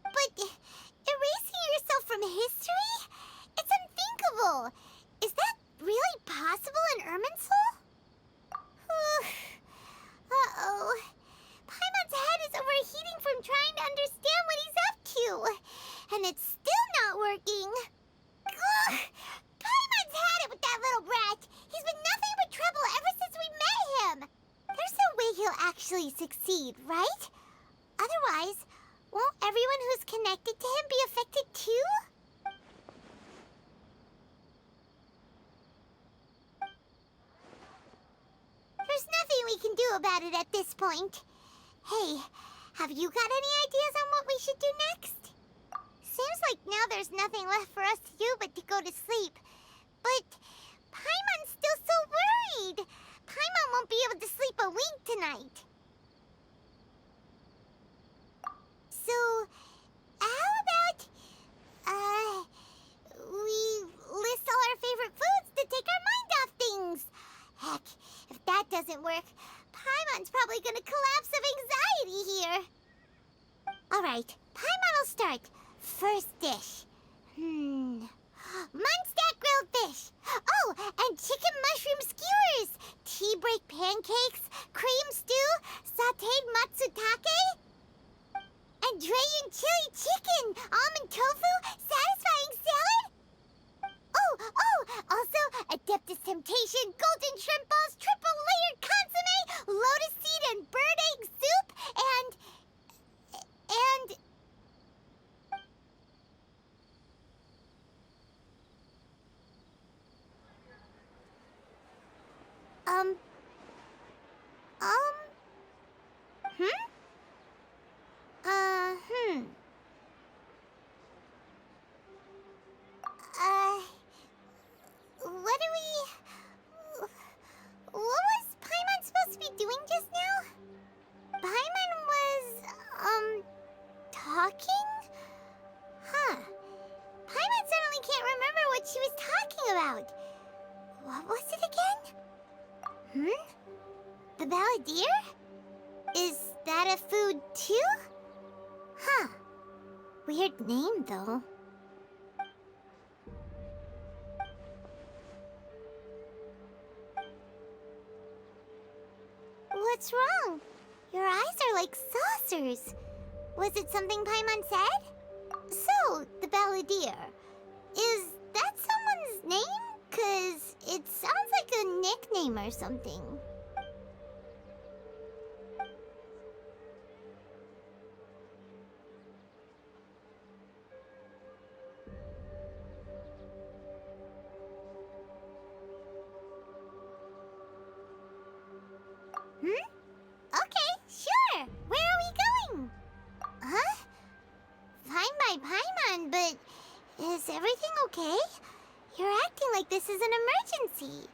C: But erasing yourself from history? It's unthinkable. Is that really possible in Irminsul? Uh-oh. Paimon's head is overheating from trying to understand what he's up to. And it's still not working. Ugh! Paimon's had it with that little brat. He's been nothing but trouble ever since we met him. There's no way he'll actually succeed, right? Otherwise, won't everyone who's connected to him be affected too? There's nothing we can do about it at this point. Hey, have you got any ideas on what we should do next? Seems like now there's nothing left for us to do but to go to sleep. But Paimon's still so worried. Paimon won't be able to sleep a wink tonight. So, how about, we list all our favorite foods to take our mind off things? Heck, if that doesn't work, Paimon's probably gonna collapse of anxiety here. Alright, Paimon will start. First dish. Munstack grilled fish. Oh, and chicken mushroom skewers. Tea break pancakes. Cream stew. Sauteed matsutake. And Dragon chili chicken. Almond tofu. Satisfying salad. Oh, also Adeptus Temptation. Golden shrimp balls. Triple layered consomme. Lotus seed and bird egg soup. And... talking? Huh. Paimon certainly can't remember what she was talking about. What was it again? The balladeer? Is that a food too? Huh. Weird name, though. What's wrong? Your eyes are like saucers. Was it something Paimon said? So, the balladeer. Is that someone's name? 'Cause it sounds like a nickname or something. Okay, sure. Where are we going? Huh? Fine by Paimon, but is everything okay? You're acting like this is an emergency.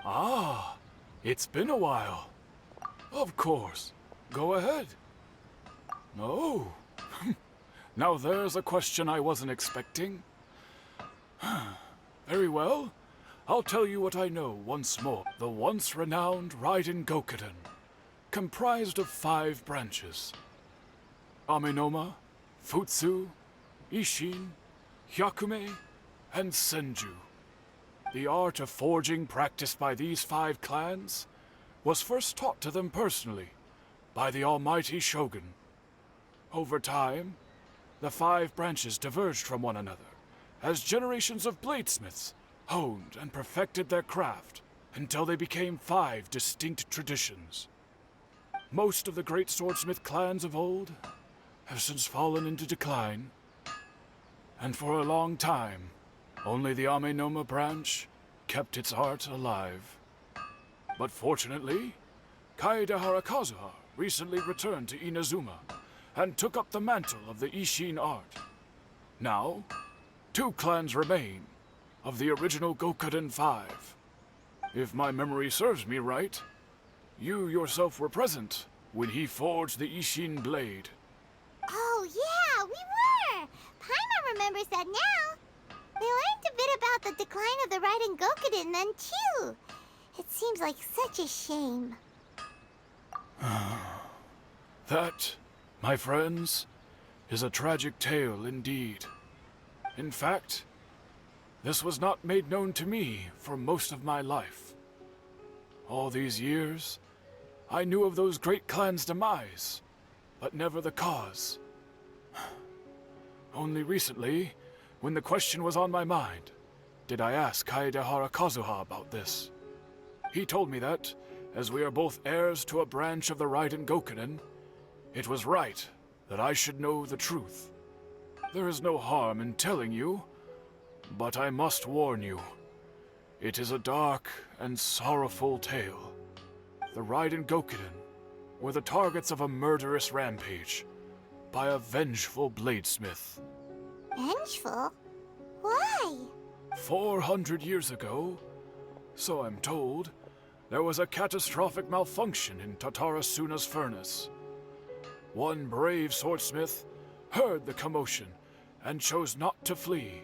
I: Ah, it's been a while. Of course. Go ahead. No. Now there's a question I wasn't expecting. Very well. I'll tell you what I know once more. The once renowned Raiden Gokuden, comprised of 5 branches. Amenoma, Futsu, Ishin, Hyakume, and Senju. The art of forging practiced by these 5 clans was first taught to them personally by the almighty Shogun. Over time, the 5 branches diverged from one another as generations of bladesmiths honed and perfected their craft until they became 5 distinct traditions. Most of the great swordsmith clans of old have since fallen into decline, and for a long time, only the Amenoma branch kept its art alive. But fortunately, Kaedehara Kazuha recently returned to Inazuma and took up the mantle of the Ishin art. Now, 2 clans remain of the original Gokuden 5. If my memory serves me right, you yourself were present when he forged the Ishin blade.
C: Oh yeah, we were! Paimon remembers that now. We learned a bit about the decline of the Raiden Gokuden then, too. It seems like such a shame.
I: That, my friends, is a tragic tale indeed. In fact, this was not made known to me for most of my life. All these years, I knew of those great clans' demise, but never the cause. Only recently, when the question was on my mind, did I ask Kaedehara Kazuha about this. He told me that, as we are both heirs to a branch of the Raiden Gokuden, it was right that I should know the truth. There is no harm in telling you, but I must warn you. It is a dark and sorrowful tale. The Raiden Gokuden were the targets of a murderous rampage by a vengeful bladesmith.
C: Vengeful? Why?
I: 400 years ago, so I'm told, there was a catastrophic malfunction in Tatarasuna's furnace. One brave swordsmith heard the commotion and chose not to flee,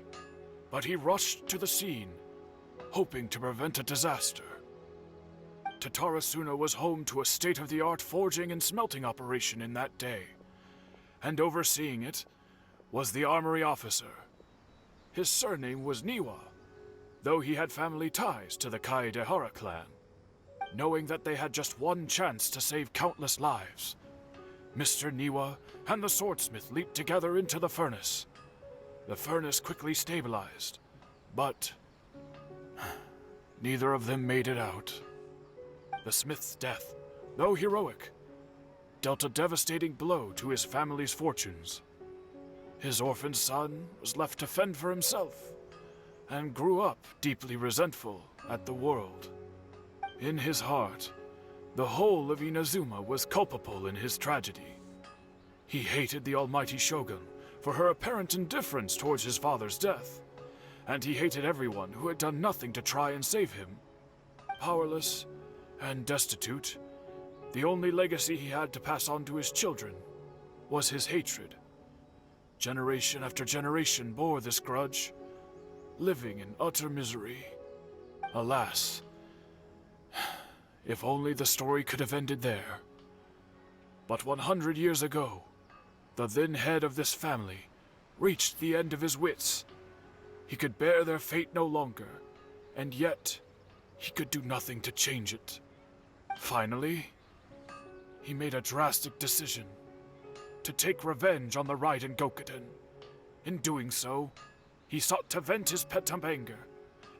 I: but he rushed to the scene, hoping to prevent a disaster. Tatarasuna was home to a state-of-the-art forging and smelting operation in that day, and overseeing it was the armory officer. His surname was Niwa, though he had family ties to the Kaedehara clan. Knowing that they had just one chance to save countless lives, Mr. Niwa and the swordsmith leaped together into the furnace. The furnace quickly stabilized, but neither of them made it out. The smith's death, though heroic, dealt a devastating blow to his family's fortunes. His orphaned son was left to fend for himself, and grew up deeply resentful at the world. In his heart, the whole of Inazuma was culpable in his tragedy. He hated the almighty shogun for her apparent indifference towards his father's death, and he hated everyone who had done nothing to try and save him. Powerless and destitute, the only legacy he had to pass on to his children was his hatred. Generation after generation bore this grudge, living in utter misery. Alas, if only the story could have ended there. But 100 years ago, the then head of this family reached the end of his wits. He could bear their fate no longer, and yet he could do nothing to change it. Finally, he made a drastic decision to take revenge on the Raiden Gokuden. In doing so, he sought to vent his pent-up anger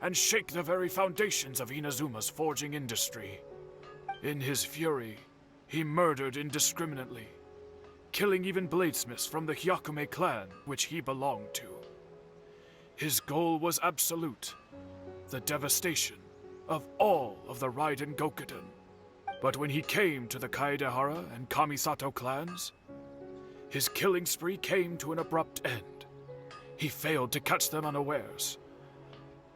I: and shake the very foundations of Inazuma's forging industry. In his fury, he murdered indiscriminately, killing even bladesmiths from the Hyakume clan which he belonged to. His goal was absolute, the devastation of all of the Raiden Gokuden. But when he came to the Kaedehara and Kamisato clans, his killing spree came to an abrupt end. He failed to catch them unawares.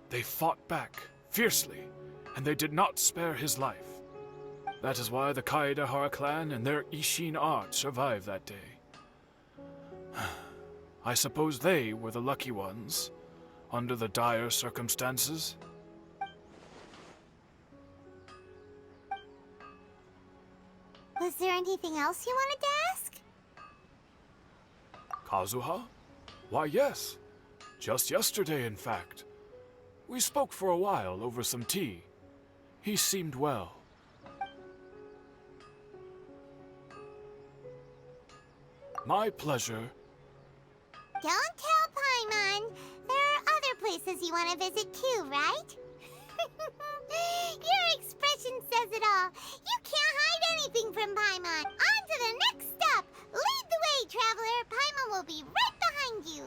I: They fought back fiercely, and they did not spare his life. That is why the Kaedehara clan and their Ishin art survived that day. I suppose they were the lucky ones, under the dire circumstances.
C: Was there anything else you wanted to ask?
I: Kazuha? Why, yes. Just yesterday, in fact. We spoke for a while over some tea. He seemed well. My pleasure.
C: Don't tell Paimon. There are other places you want to visit too, right? Your expression says it all. You can't hide anything from Paimon. On to the next stop. Lead the way, traveler. Paimon will be right behind you.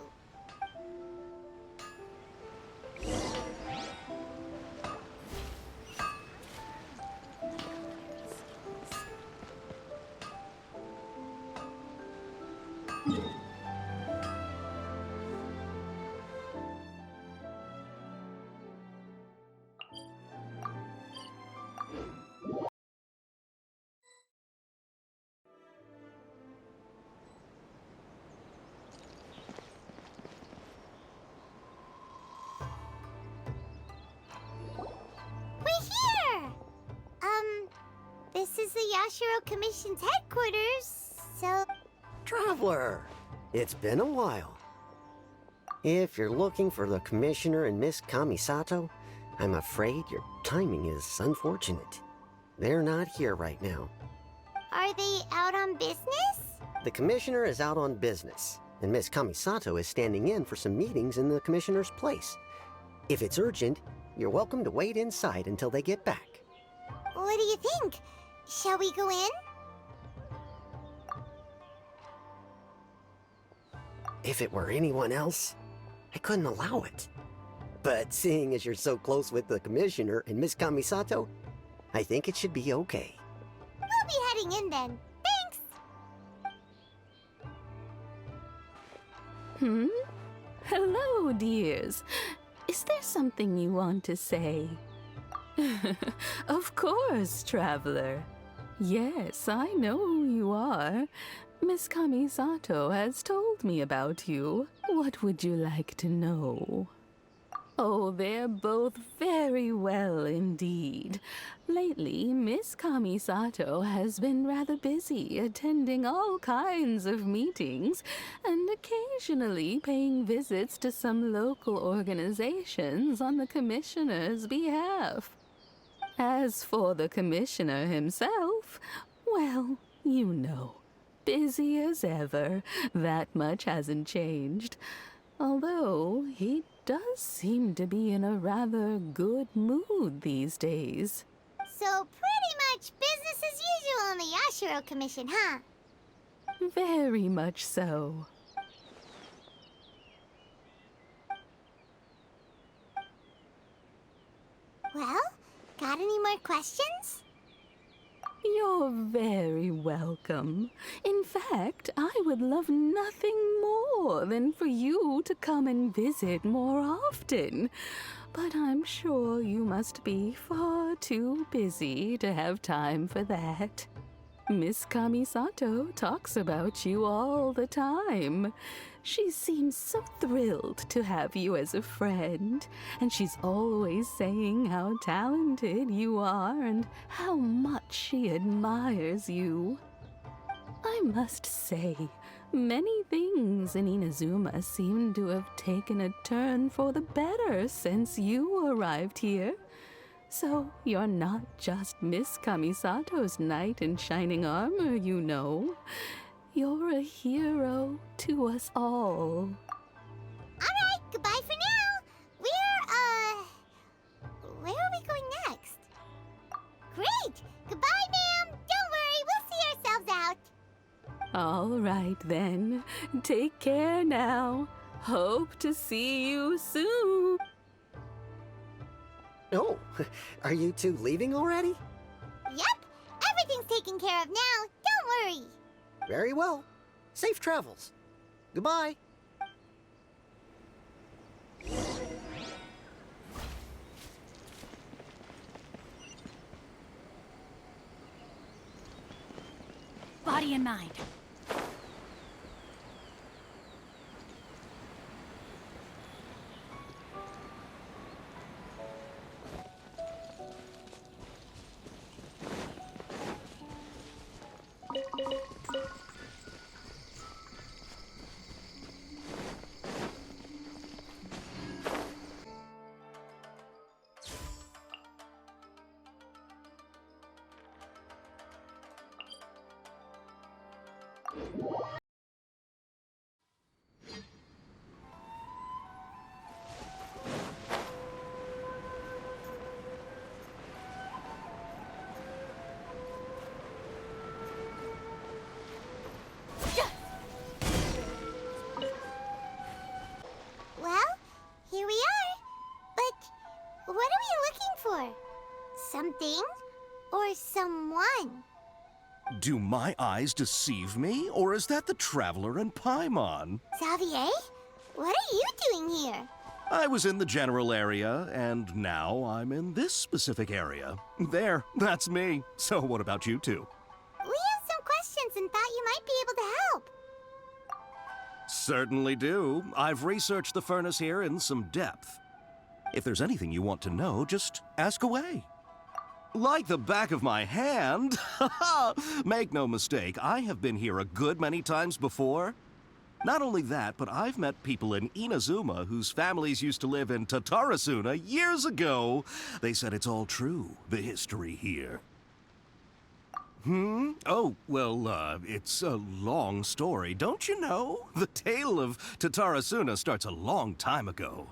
C: This is the Yashiro Commission's headquarters, so...
J: Traveler, it's been a while. If you're looking for the Commissioner and Miss Kamisato, I'm afraid your timing is unfortunate. They're not here right now.
C: Are they out on business?
J: The Commissioner is out on business, and Miss Kamisato is standing in for some meetings in the Commissioner's place. If it's urgent, you're welcome to wait inside until they get back.
C: What do you think? Shall we go in?
J: If it were anyone else, I couldn't allow it. But seeing as you're so close with the Commissioner and Miss Kamisato, I think it should be okay.
C: We'll be heading in then. Thanks!
K: Hello, dears. Is there something you want to say? Of course, traveler. Yes, I know who you are. Miss Kamisato has told me about you. What would you like to know? Oh, they're both very well indeed. Lately, Miss Kamisato has been rather busy attending all kinds of meetings and occasionally paying visits to some local organizations on the Commissioner's behalf. As for the Commissioner himself, well, you know, busy as ever. That much hasn't changed. Although, he does seem to be in a rather good mood these days.
C: So pretty much business as usual on the Yashiro Commission, huh?
K: Very much so.
C: Well, got any more questions?
K: You're very welcome. In fact, I would love nothing more than for you to come and visit more often. But I'm sure you must be far too busy to have time for that. Miss Kamisato talks about you all the time. She seems so thrilled to have you as a friend, and she's always saying how talented you are and how much she admires you. I must say, many things in Inazuma seem to have taken a turn for the better since you arrived here. So you're not just Miss Kamisato's knight in shining armor, you know. You're a hero to us all.
C: Alright, goodbye for now. Where are we going next? Great! Goodbye, ma'am! Don't worry, we'll see ourselves out.
K: All right then. Take care now. Hope to see you soon.
J: Oh, are you two leaving already?
C: Yep, everything's taken care of now. Don't worry.
J: Very well. Safe travels. Goodbye.
L: Body and mind.
C: Well, here we are. But what are we looking for? Something or someone?
M: Do my eyes deceive me, or is that the Traveler in Paimon?
C: Xavier? What are you doing here?
M: I was in the general area, and now I'm in this specific area. There, that's me. So what about you two?
C: We have some questions and thought you might be able to help.
M: Certainly do. I've researched the furnace here in some depth. If there's anything you want to know, just ask away. Like the back of my hand. Make no mistake, I have been here a good many times before. Not only that, but I've met people in Inazuma whose families used to live in Tatarasuna years ago. They said it's all true, the history here. Oh, well, it's a long story, don't you know? The tale of Tatarasuna starts a long time ago.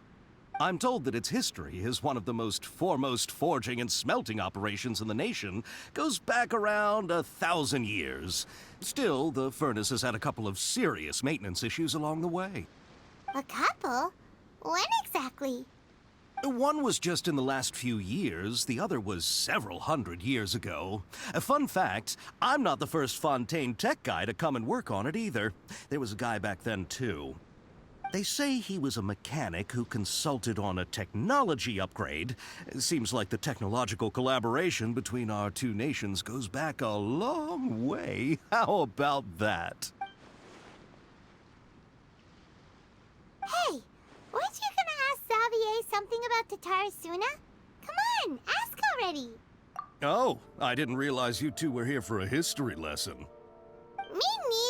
M: I'm told that its history is one of the most foremost forging and smelting operations in the nation, goes back around 1,000 years. Still, the furnace has had a couple of serious maintenance issues along the way.
C: A couple? When exactly?
M: One was just in the last few years, the other was several hundred years ago. A fun fact, I'm not the first Fontaine tech guy to come and work on it either. There was a guy back then too. They say he was a mechanic who consulted on a technology upgrade. It seems like the technological collaboration between our two nations goes back a long way. How about that?
C: Hey, weren't you gonna ask Xavier something about Tatarasuna? Come on, ask already.
M: Oh, I didn't realize you two were here for a history lesson.
C: Me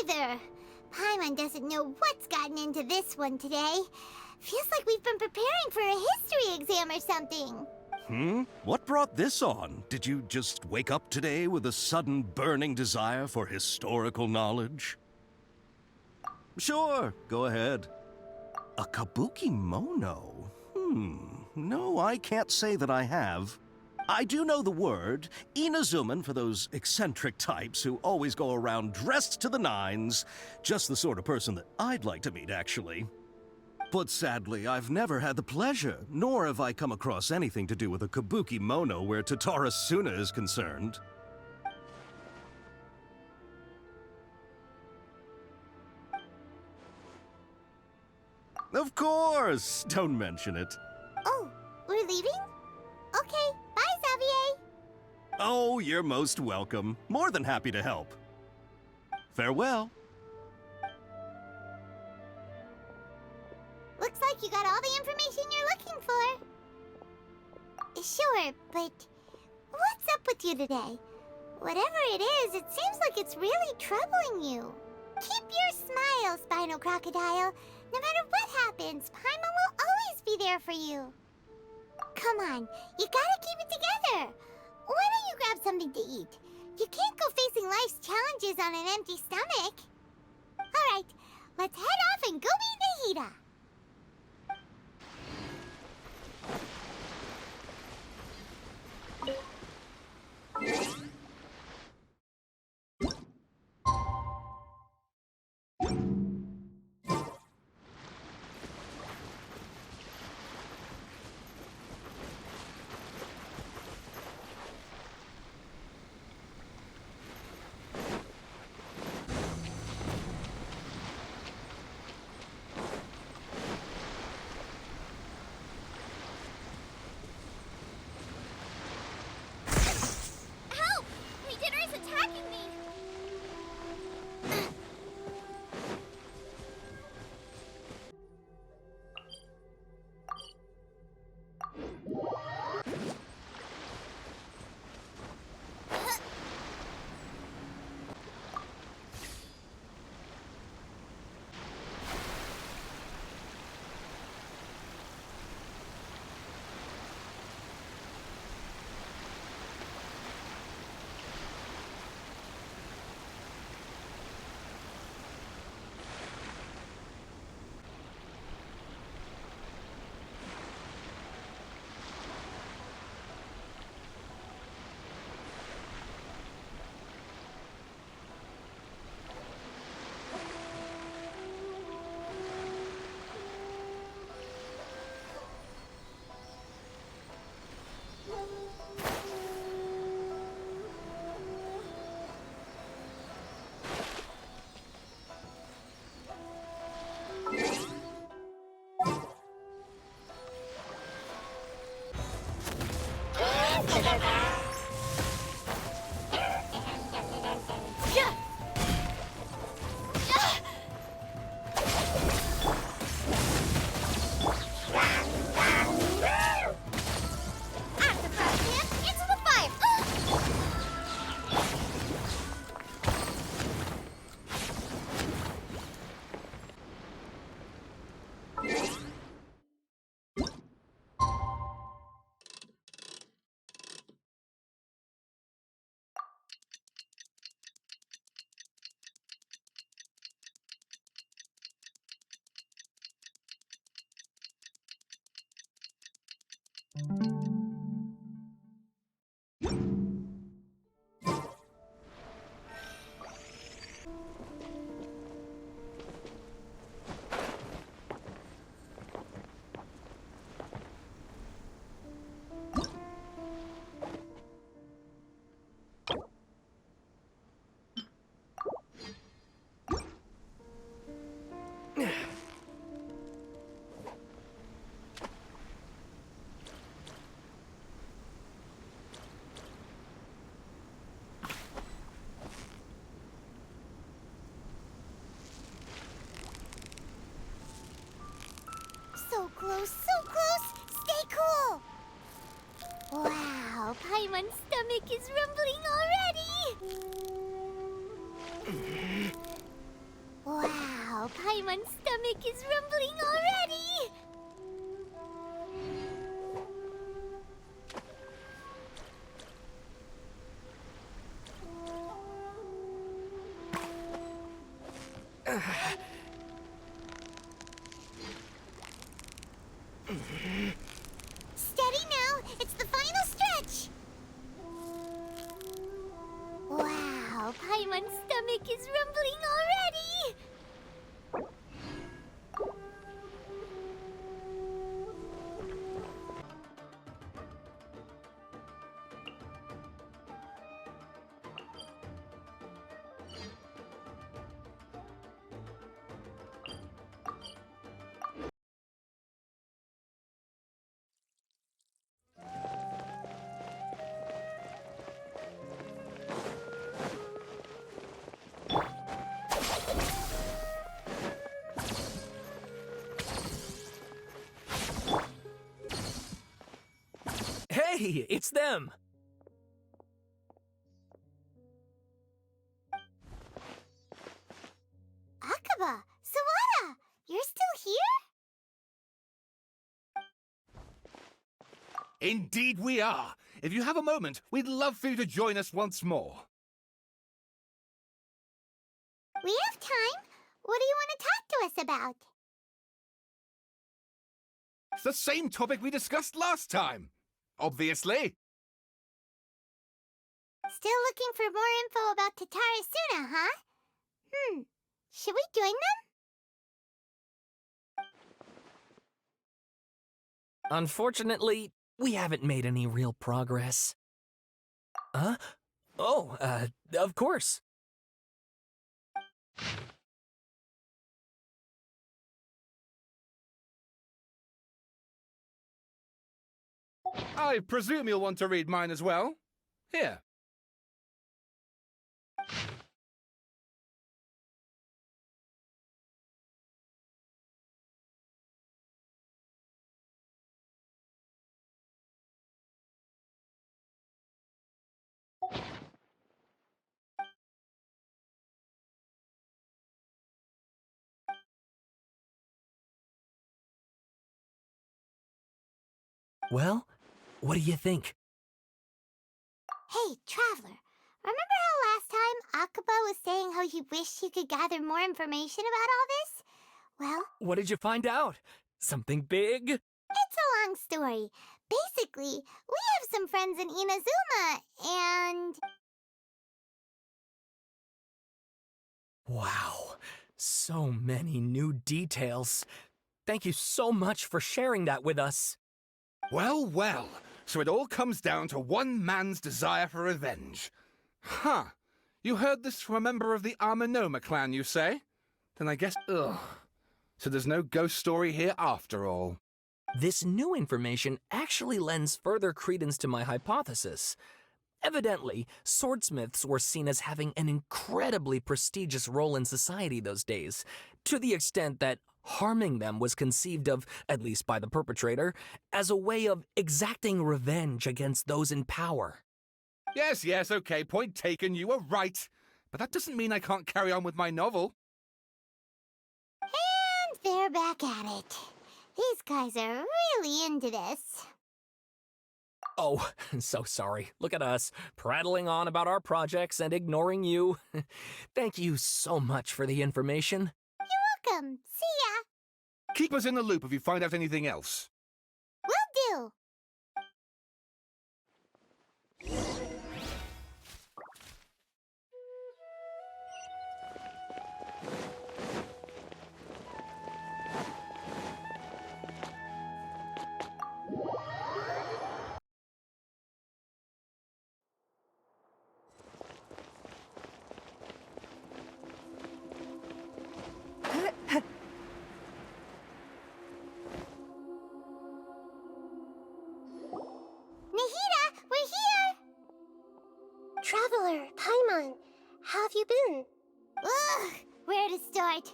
C: neither. Paimon doesn't know what's gotten into this one today. Feels like we've been preparing for a history exam or something.
M: What brought this on? Did you just wake up today with a sudden burning desire for historical knowledge? Sure, go ahead. A kabuki mono? No, I can't say that I have. I do know the word, Inazuman for those eccentric types who always go around dressed to the nines. Just the sort of person that I'd like to meet, actually. But sadly, I've never had the pleasure, nor have I come across anything to do with a kabuki mono where Tatara Suna is concerned. Of course! Don't mention it.
C: Oh, we're leaving? Okay, bye, Xavier.
M: Oh, you're most welcome. More than happy to help. Farewell.
C: Looks like you got all the information you're looking for. Sure, but what's up with you today? Whatever it is, it seems like it's really troubling you. Keep your smile, Spinal Crocodile. No matter what happens, Paimon will always be there for you. Come on, you gotta keep it together. Why don't you grab something to eat? You can't go facing life's challenges on an empty stomach. All right, let's head off and go meet Nahida. So close, so close! Stay cool! Wow, Paimon's stomach is rumbling already! Wow, Paimon's stomach is rumbling already! Steady now! It's the final stretch! Wow, Paimon's stomach is rumbling already!
A: Hey, it's them!
C: Akaba, Sawada, you're still here?
B: Indeed we are. If you have a moment, we'd love for you to join us once more.
C: We have time. What do you want to talk to us about?
B: It's the same topic we discussed last time. Obviously.
C: Still looking for more info about Tatarasuna, huh? Should we join them?
A: Unfortunately, we haven't made any real progress. Huh? Oh, of course.
B: I presume you'll want to read mine as well. Here.
A: Well, what do you think?
C: Hey, Traveler. Remember how last time Akaba was saying how he wished he could gather more information about all this? Well,
A: What did you find out? Something big?
C: it's a long story. Basically, we have some friends in Inazuma, and...
A: Wow, so many new details. Thank you so much for sharing that with us.
B: Well, well. So it all comes down to one man's desire for revenge. Huh. You heard this from a member of the Amanoma clan, you say? Then I guess... Ugh. So there's no ghost story here after all.
A: This new information actually lends further credence to my hypothesis. Evidently, swordsmiths were seen as having an incredibly prestigious role in society those days, to the extent that harming them was conceived of, at least by the perpetrator, as a way of exacting revenge against those in power.
B: Yes, okay, point taken, you were right. But that doesn't mean I can't carry on with my novel.
C: And they're back at it. These guys are really into this.
A: Oh, so sorry. Look at us, prattling on about our projects and ignoring you. Thank you so much for the information.
C: You're welcome. See ya.
B: Keep us in the loop if you find out anything else.
C: Will do. Nahida, we're here!
D: Traveler, Paimon, how have you been?
C: Ugh, where to start?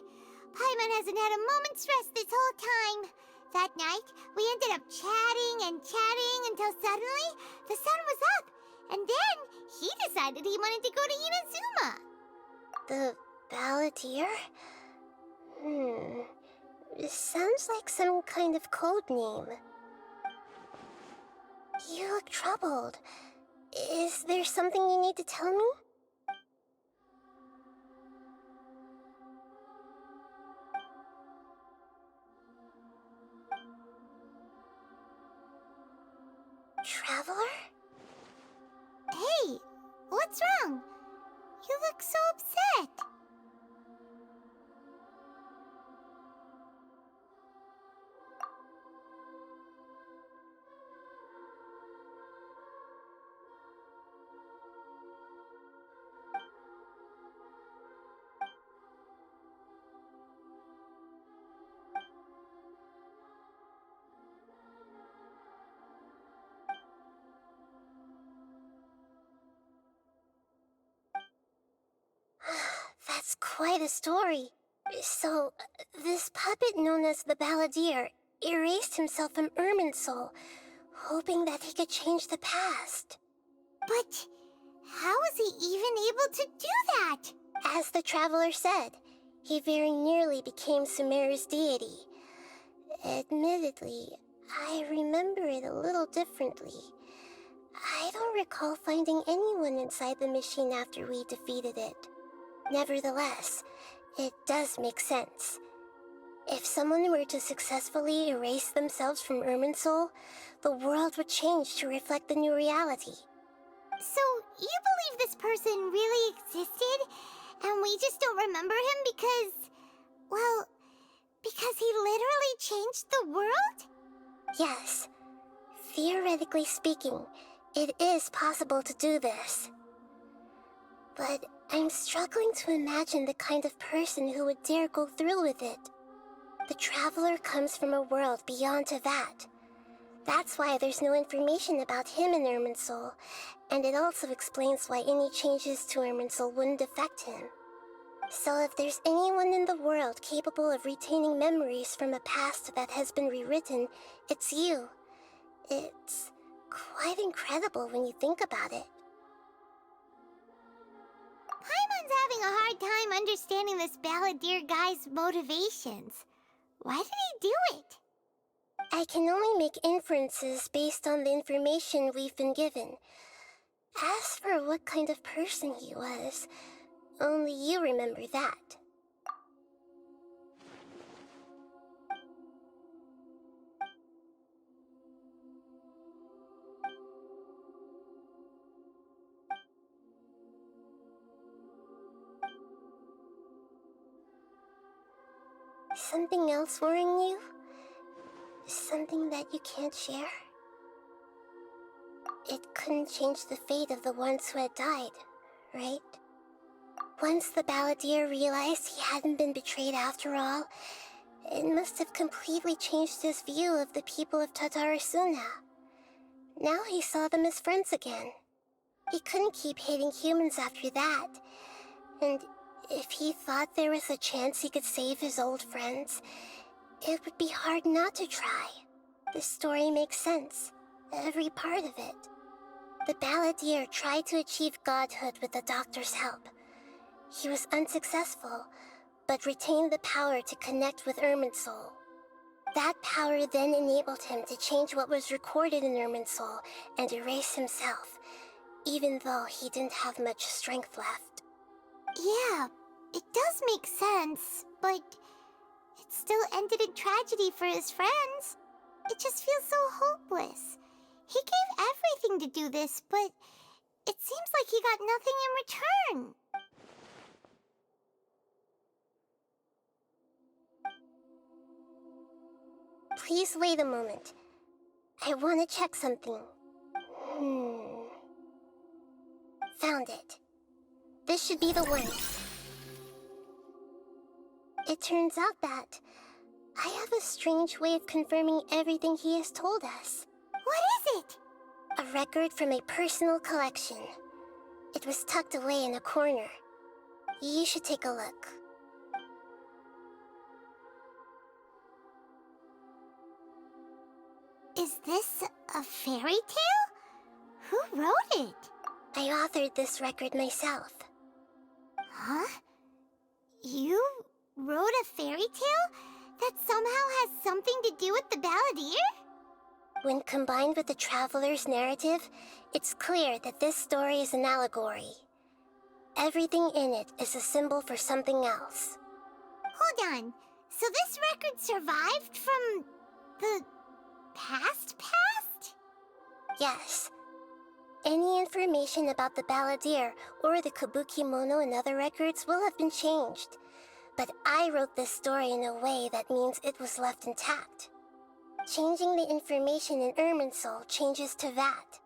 C: Paimon hasn't had a moment's rest this whole time. That night, we ended up chatting and chatting until suddenly the sun was up. And then he decided he wanted to go to Inazuma.
D: The Balladeer? This sounds like some kind of code name. You look troubled. Is there something you need to tell me? Traveler?
C: Hey, what's wrong? You look so upset.
D: That's quite a story. So, this puppet known as the Balladeer erased himself from Irminsul, hoping that he could change the past.
C: But how was he even able to do that?
D: As the Traveler said, he very nearly became Sumeru's deity. Admittedly, I remember it a little differently. I don't recall finding anyone inside the machine after we defeated it. Nevertheless, it does make sense. If someone were to successfully erase themselves from Irminsul, the world would change to reflect the new reality.
C: So, you believe this person really existed, and we just don't remember him because... well, because he literally changed the world?
D: Yes. Theoretically speaking, it is possible to do this. But I'm struggling to imagine the kind of person who would dare go through with it. The Traveler comes from a world beyond Tevat. That's why there's no information about him in Irminsul, and it also explains why any changes to Irminsul wouldn't affect him. So if there's anyone in the world capable of retaining memories from a past that has been rewritten, it's you. It's quite incredible when you think about it.
C: Paimon's having a hard time understanding this Balladeer guy's motivations. Why did he do it?
D: I can only make inferences based on the information we've been given. As for what kind of person he was, only you remember that. Something else worrying you? Something that you can't share? It couldn't change the fate of the ones who had died, right? Once the Balladeer realized he hadn't been betrayed after all, it must have completely changed his view of the people of Tatarasuna. Now he saw them as friends again. He couldn't keep hating humans after that, and if he thought there was a chance he could save his old friends, it would be hard not to try. The story makes sense, every part of it. The Balladeer tried to achieve godhood with the Doctor's help. He was unsuccessful, but retained the power to connect with Irminsul. That power then enabled him to change what was recorded in Irminsul and erase himself, even though he didn't have much strength left.
C: Yeah, it does make sense, but it still ended in tragedy for his friends. It just feels so hopeless. He gave everything to do this, but it seems like he got nothing in return.
D: Please wait a moment. I want to check something. Found it. This should be the one. It turns out that I have a strange way of confirming everything he has told us.
C: What is it?
D: A record from a personal collection. It was tucked away in a corner. You should take a look.
C: Is this a fairy tale? Who wrote it?
D: I authored this record myself.
C: Huh? You wrote a fairy tale that somehow has something to do with the Balladeer?
D: When combined with the Traveler's narrative, it's clear that this story is an allegory. Everything in it is a symbol for something else.
C: Hold on. So this record survived from the past?
D: Yes. Any information about the balladeer or the kabuki-mono in other records will have been changed. But I wrote this story in a way that means it was left intact. Changing the information in Irminsul changes to that.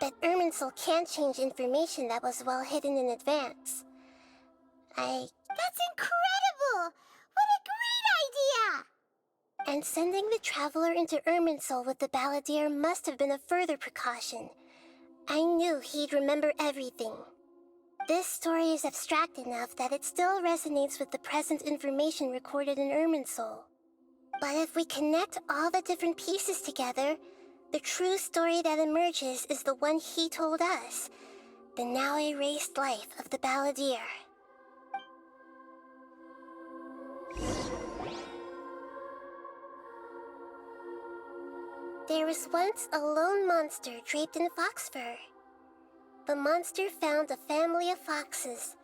D: But Irminsul can't change information that was well hidden in advance.
C: That's incredible! What a great idea!
D: And sending the traveler into Irminsul with the balladeer must have been a further precaution. I knew he'd remember everything. This story is abstract enough that it still resonates with the present information recorded in Irminsul. But if we connect all the different pieces together, the true story that emerges is the one he told us, the now erased life of the balladeer. There was once a lone monster draped in fox fur. The monster found a family of foxes,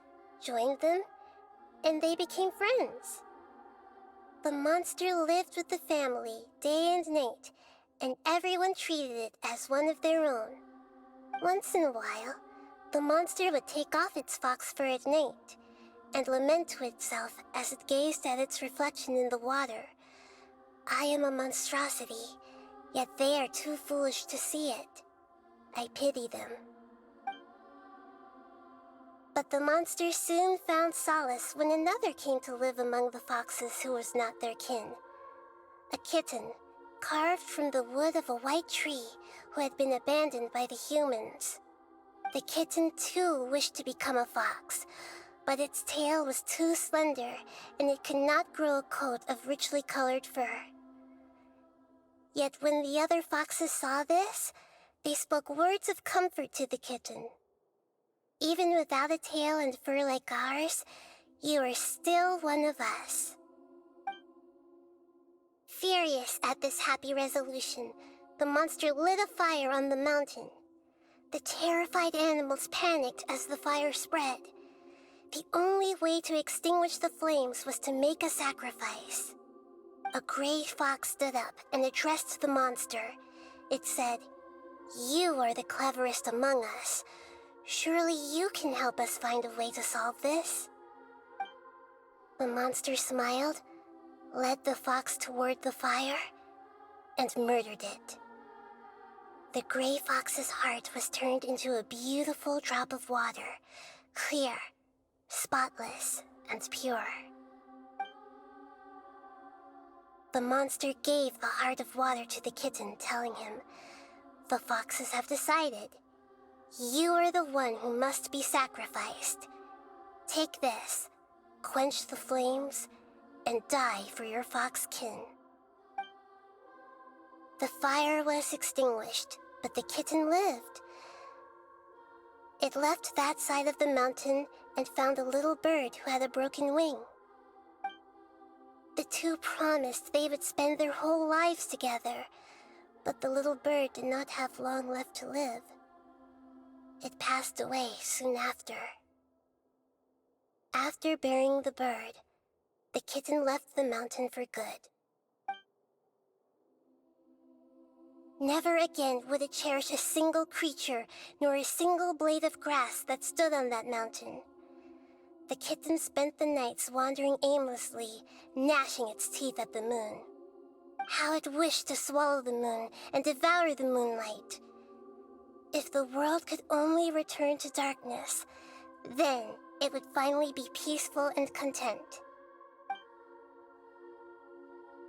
D: joined them, and they became friends. The monster lived with the family day and night, and everyone treated it as one of their own. Once in a while, the monster would take off its fox fur at night and lament to itself as it gazed at its reflection in the water. I am a monstrosity, yet they are too foolish to see it. I pity them. But the monster soon found solace when another came to live among the foxes who was not their kin. A kitten, carved from the wood of a white tree who had been abandoned by the humans. The kitten too wished to become a fox, but its tail was too slender and it could not grow a coat of richly colored fur. Yet when the other foxes saw this, they spoke words of comfort to the kitten. Even without a tail and fur like ours, you are still one of us. Furious at this happy resolution, the monster lit a fire on the mountain. The terrified animals panicked as the fire spread. The only way to extinguish the flames was to make a sacrifice. A gray fox stood up and addressed the monster. It said, "You are the cleverest among us. Surely you can help us find a way to solve this." The monster smiled, led the fox toward the fire, and murdered it. The gray fox's heart was turned into a beautiful drop of water, clear, spotless, and pure. The monster gave the heart of water to the kitten, telling him, "The foxes have decided. You are the one who must be sacrificed. Take this, quench the flames, and die for your fox kin." The fire was extinguished, but the kitten lived. It left that side of the mountain and found a little bird who had a broken wing. The two promised they would spend their whole lives together, but the little bird did not have long left to live. It passed away soon after. After burying the bird, the kitten left the mountain for good. Never again would it cherish a single creature nor a single blade of grass that stood on that mountain. The kitten spent the nights wandering aimlessly, gnashing its teeth at the moon. How it wished to swallow the moon and devour the moonlight. If the world could only return to darkness, then it would finally be peaceful and content.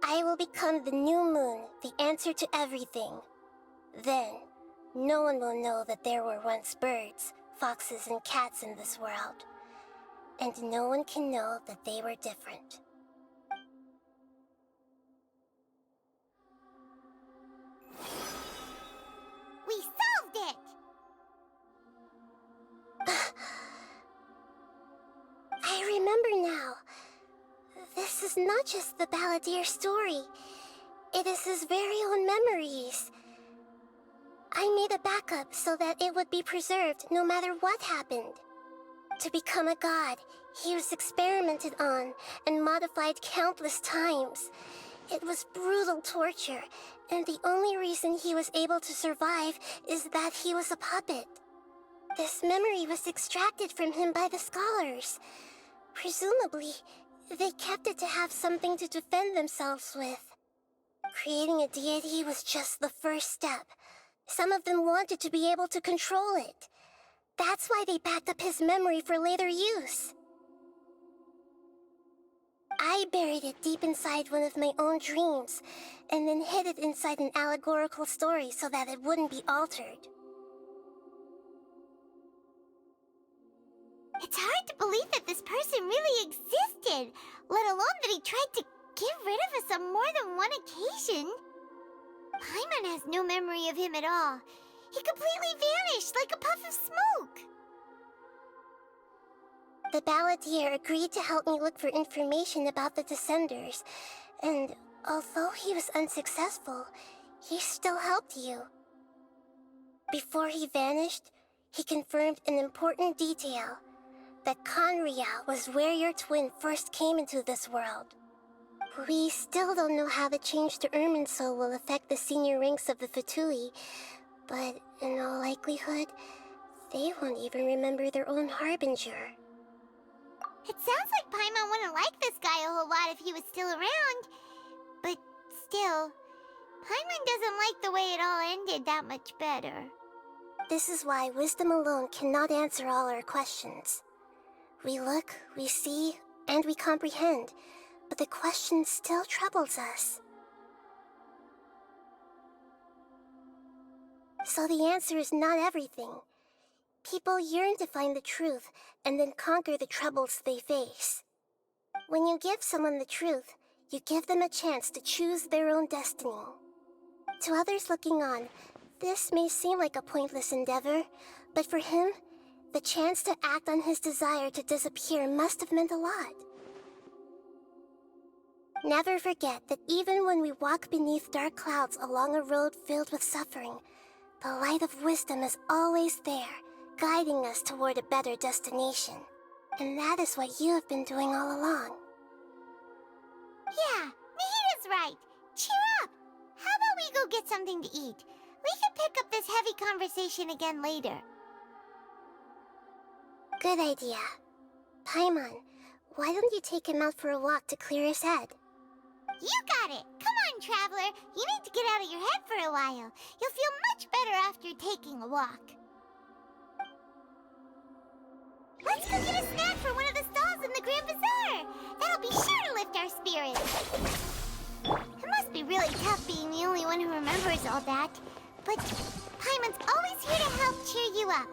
D: I will become the new moon, the answer to everything. Then, no one will know that there were once birds, foxes, and cats in this world. And no one can know that they were different.
C: We solved it!
D: I remember now. This is not just the balladeer story. It is his very own memories. I made a backup so that it would be preserved no matter what happened. To become a god, he was experimented on and modified countless times. It was brutal torture, and the only reason he was able to survive is that he was a puppet. This memory was extracted from him by the scholars. Presumably, they kept it to have something to defend themselves with. Creating a deity was just the first step. Some of them wanted to be able to control it. That's why they backed up his memory for later use. I buried it deep inside one of my own dreams, and then hid it inside an allegorical story so that it wouldn't be altered.
C: It's hard to believe that this person really existed, let alone that he tried to get rid of us on more than one occasion. Paimon has no memory of him at all. He completely vanished like a puff of smoke.
D: The balladeer agreed to help me look for information about the Descenders, and although he was unsuccessful, he still helped you. Before he vanished, he confirmed an important detail, that Conria was where your twin first came into this world. We still don't know how the change to Irminsul will affect the senior ranks of the Fatui, but in all likelihood, they won't even remember their own Harbinger.
C: It sounds like Paimon wouldn't like this guy a whole lot if he was still around. But still, Paimon doesn't like the way it all ended that much better.
D: This is why wisdom alone cannot answer all our questions. We look, we see, and we comprehend, but the question still troubles us. So the answer is not everything. People yearn to find the truth and then conquer the troubles they face. When you give someone the truth, you give them a chance to choose their own destiny. To others looking on, this may seem like a pointless endeavor, but for him, the chance to act on his desire to disappear must have meant a lot. Never forget that even when we walk beneath dark clouds along a road filled with suffering, the light of wisdom is always there, guiding us toward a better destination. And that is what you have been doing all along.
C: Yeah, Nahita's right. Cheer up! How about we go get something to eat? We can pick up this heavy conversation again later.
D: Good idea. Paimon, why don't you take him out for a walk to clear his head?
C: You got it! Come on, Traveler! You need to get out of your head for a while. You'll feel much better after taking a walk. Let's go get a snack from one of the stalls in the Grand Bazaar! That'll be sure to lift our spirits! It must be really tough being the only one who remembers all that. But Paimon's always here to help cheer you up.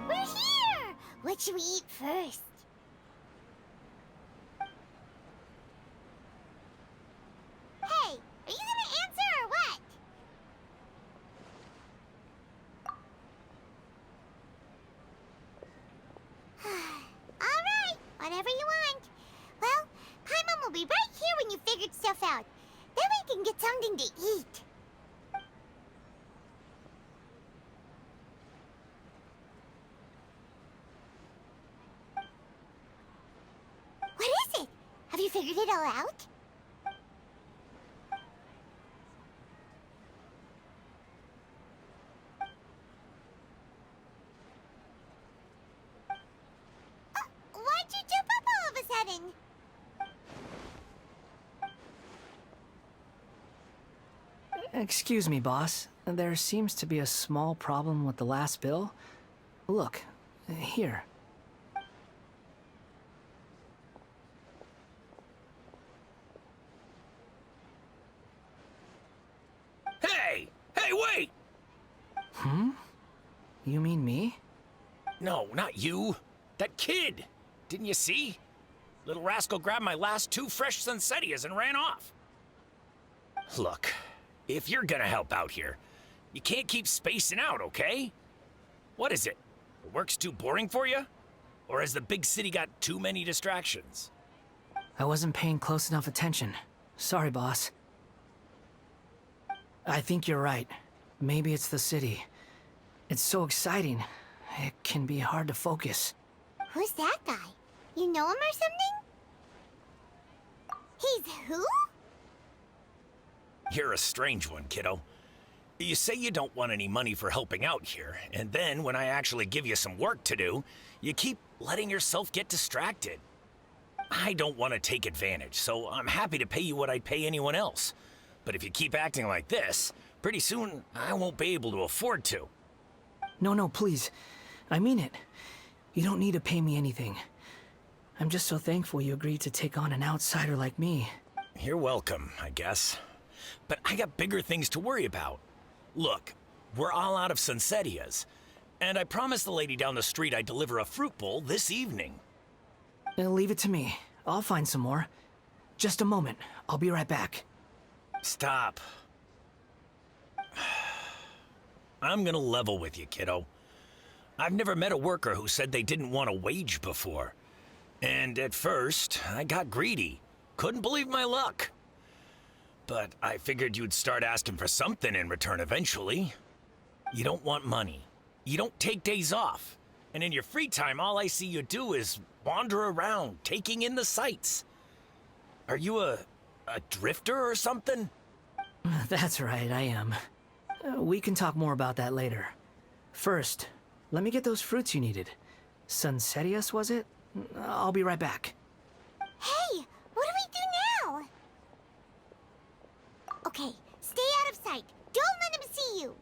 C: We're here! What should we eat first? Hey, are you gonna answer or what? Alright, whatever you want. Well, Paimon will be right here when you figured stuff out. Then we can get something to eat. What is it? Have you figured it all out?
E: Excuse me, boss. There seems to be a small problem with the last bill. Look, here.
N: Hey! Hey, wait!
E: Hmm? You mean me?
N: No, not you. That kid! Didn't you see? Little rascal grabbed my last 2 fresh Sunsettias and ran off. Look, if you're gonna help out here, you can't keep spacing out, okay? What is it? The work's too boring for you? Or has the big city got too many distractions?
E: I wasn't paying close enough attention. Sorry, boss. I think you're right. Maybe it's the city. It's so exciting. It can be hard to focus.
C: Who's that guy? You know him or something? He's who?
N: You're a strange one, kiddo. You say you don't want any money for helping out here, and then when I actually give you some work to do, you keep letting yourself get distracted. I don't want to take advantage, so I'm happy to pay you what I'd pay anyone else. But if you keep acting like this, pretty soon I won't be able to afford to.
E: No, please. I mean it. You don't need to pay me anything. I'm just so thankful you agreed to take on an outsider like me.
N: You're welcome, I guess. But I got bigger things to worry about. Look, we're all out of Sunsettias, and I promised the lady down the street I'd deliver a fruit bowl this evening.
E: Leave it to me. I'll find some more. Just a moment. I'll be right back.
N: Stop. I'm gonna level with you, kiddo. I've never met a worker who said they didn't want a wage before. And at first, I got greedy. Couldn't believe my luck. But I figured you'd start asking for something in return eventually. You don't want money. You don't take days off. And in your free time, all I see you do is wander around, taking in the sights. Are you a drifter or something?
E: That's right, I am. We can talk more about that later. First, let me get those fruits you needed. Sunsettias, was it? I'll be right back.
C: Hey, what do we do now? Okay, stay out of sight. Don't let him see you.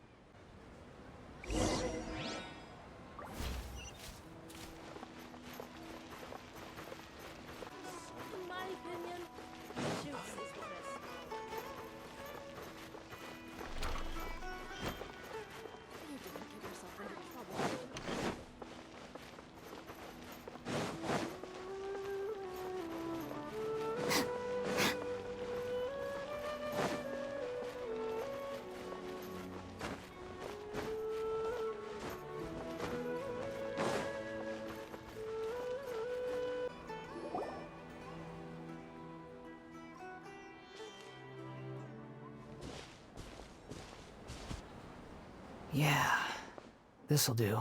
O: In my opinion, Juice is the best. You didn't get yourself into trouble.
E: Yeah, this'll do.
C: Even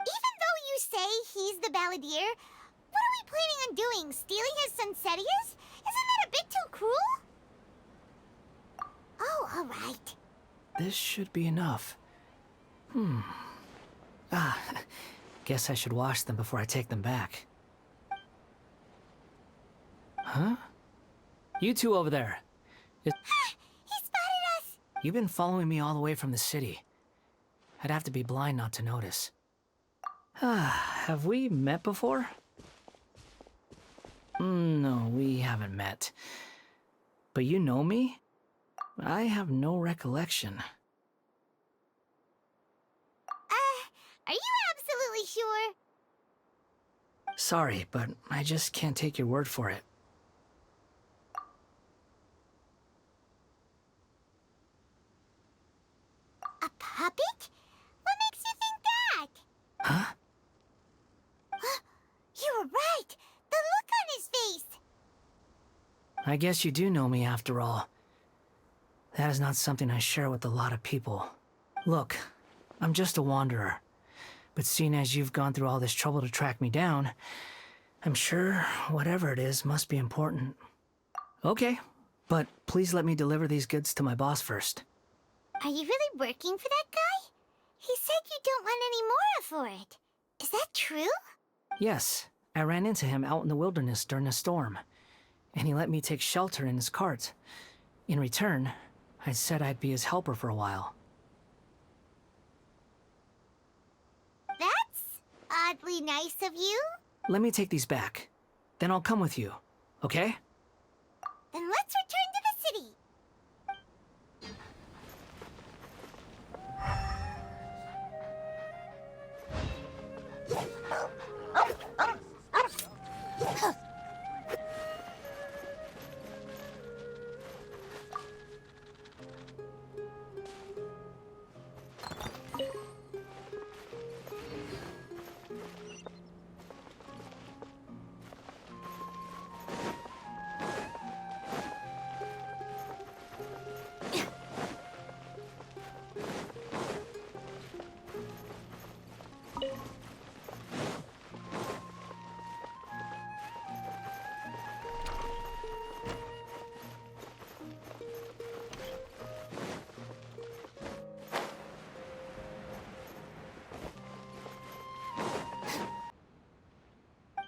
C: though you say he's the balladeer, what are we planning on doing? Stealing his Sunsettias? Isn't that a bit too cruel? Oh, alright.
E: This should be enough. Guess I should wash them before I take them back. Huh? You two over there.
C: He spotted us!
E: You've been following me all the way from the city. I'd have to be blind not to notice. Have we met before? No, we haven't met. But you know me? I have no recollection.
C: Are you absolutely sure?
E: Sorry, but I just can't take your word for it.
C: A puppet? What makes you think that?
E: Huh?
C: You were right! The look on his face!
E: I guess you do know me after all. That is not something I share with a lot of people. Look, I'm just a wanderer. But seeing as you've gone through all this trouble to track me down, I'm sure whatever it is must be important. Okay, but please let me deliver these goods to my boss first.
C: Are you really working for that guy? He said you don't want any more for it. Is that true?
E: Yes, I ran into him out in the wilderness during a storm, and he let me take shelter in his cart. In return, I said I'd be his helper for a while.
C: That's oddly nice of you.
E: Let me take these back. Then I'll come with you, okay?
C: Then let's return to the city.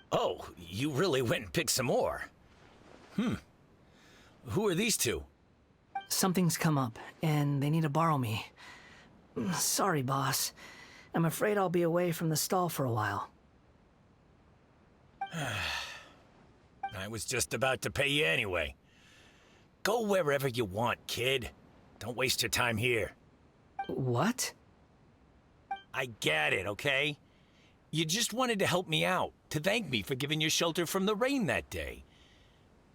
N: Oh, you really went and picked some more. Who are these two?
E: Something's come up, and they need to borrow me. Sorry, boss. I'm afraid I'll be away from the stall for a while.
N: I was just about to pay you anyway. Go wherever you want, kid. Don't waste your time here.
E: What?
N: I get it, okay? You just wanted to help me out, to thank me for giving you shelter from the rain that day.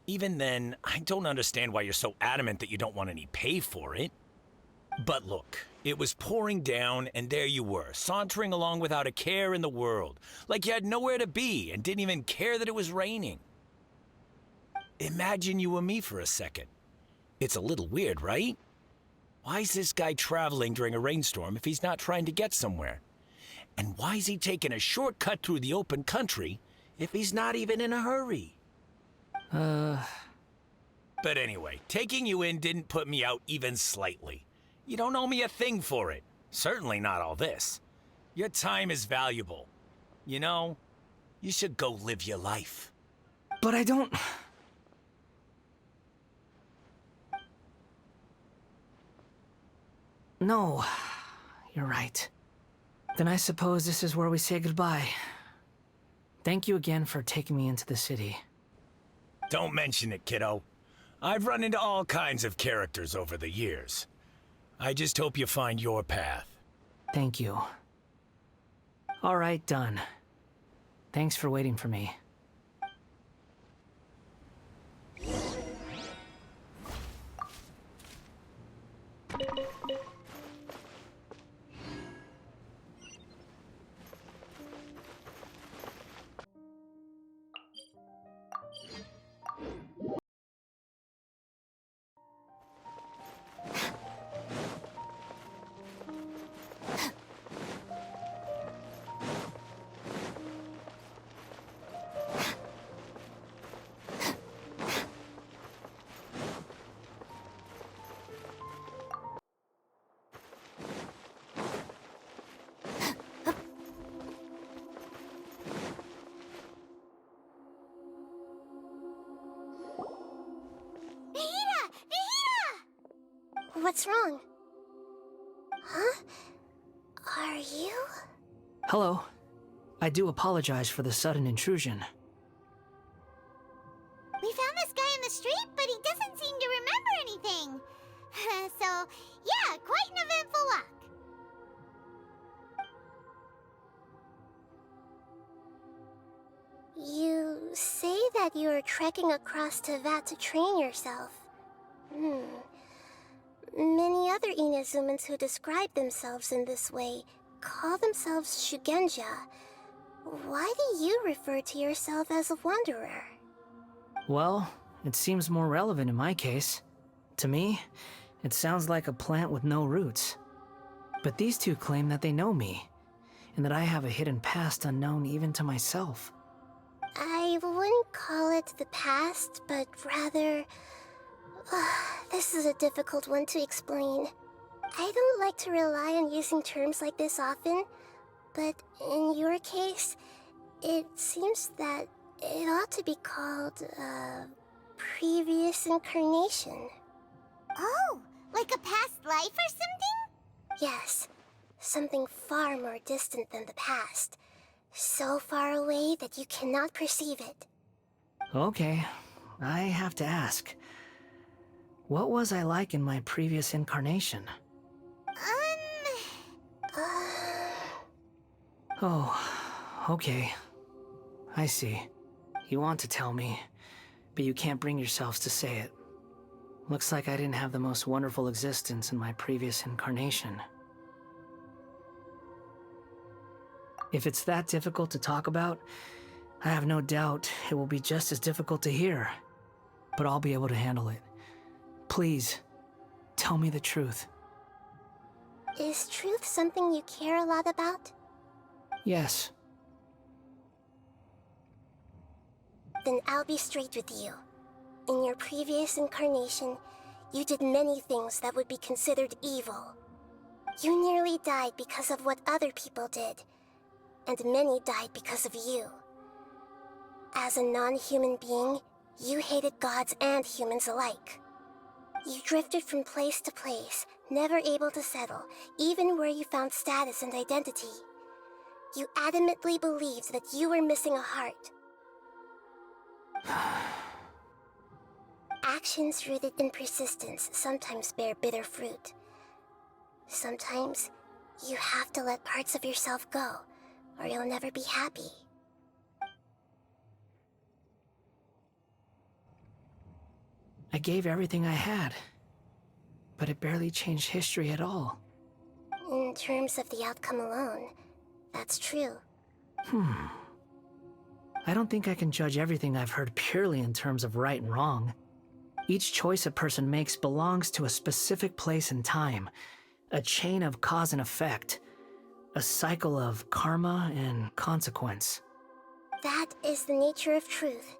N: Even then, I don't understand why you're so adamant that you don't want any pay for it. But look, it was pouring down, and there you were, sauntering along without a care in the world, like you had nowhere to be and didn't even care that it was raining. Imagine you and me for a second. It's a little weird, right? Why is this guy traveling during a rainstorm if he's not trying to get somewhere? And why is he taking a shortcut through the open country if he's not even in a hurry? But anyway, taking you in didn't put me out even slightly. You don't owe me a thing for it. Certainly not all this. Your time is valuable. You know, you should go live your life.
E: But I don't... No, you're right. Then I suppose this is where we say goodbye. Thank you again for taking me into the city.
N: Don't mention it, kiddo. I've run into all kinds of characters over the years. I just hope you find your path.
E: Thank you. All right, done. Thanks for waiting for me.
D: What's wrong? Huh? Are you?
E: Hello. I do apologize for the sudden intrusion.
C: We found this guy in the street, but he doesn't seem to remember anything. So, yeah, quite an eventful walk.
D: You say that you are trekking across Teyvat to train yourself. Many other Inazumans who describe themselves in this way call themselves Shugenja. Why do you refer to yourself as a wanderer?
E: Well, it seems more relevant in my case. To me, it sounds like a plant with no roots. But these two claim that they know me, and that I have a hidden past unknown even to myself.
D: I wouldn't call it the past, but rather... this is a difficult one to explain. I don't like to rely on using terms like this often, but in your case, it seems that it ought to be called, previous incarnation.
C: Oh, like a past life or something?
D: Yes, something far more distant than the past. So far away that you cannot perceive it.
E: Okay, I have to ask. What was I like in my previous incarnation? Oh, okay. I see. You want to tell me, but you can't bring yourselves to say it. Looks like I didn't have the most wonderful existence in my previous incarnation. If it's that difficult to talk about, I have no doubt it will be just as difficult to hear. But I'll be able to handle it. Please, tell me the truth.
D: Is truth something you care a lot about?
E: Yes.
D: Then I'll be straight with you. In your previous incarnation, you did many things that would be considered evil. You nearly died because of what other people did, and many died because of you. As a non-human being, you hated gods and humans alike. You drifted from place to place, never able to settle, even where you found status and identity. You adamantly believed that you were missing a heart. Actions rooted in persistence sometimes bear bitter fruit. Sometimes, you have to let parts of yourself go, or you'll never be happy.
E: I gave everything I had, but it barely changed history at all.
D: In terms of the outcome alone, that's true.
E: I don't think I can judge everything I've heard purely in terms of right and wrong. Each choice a person makes belongs to a specific place and time, a chain of cause and effect, a cycle of karma and consequence.
D: That is the nature of truth.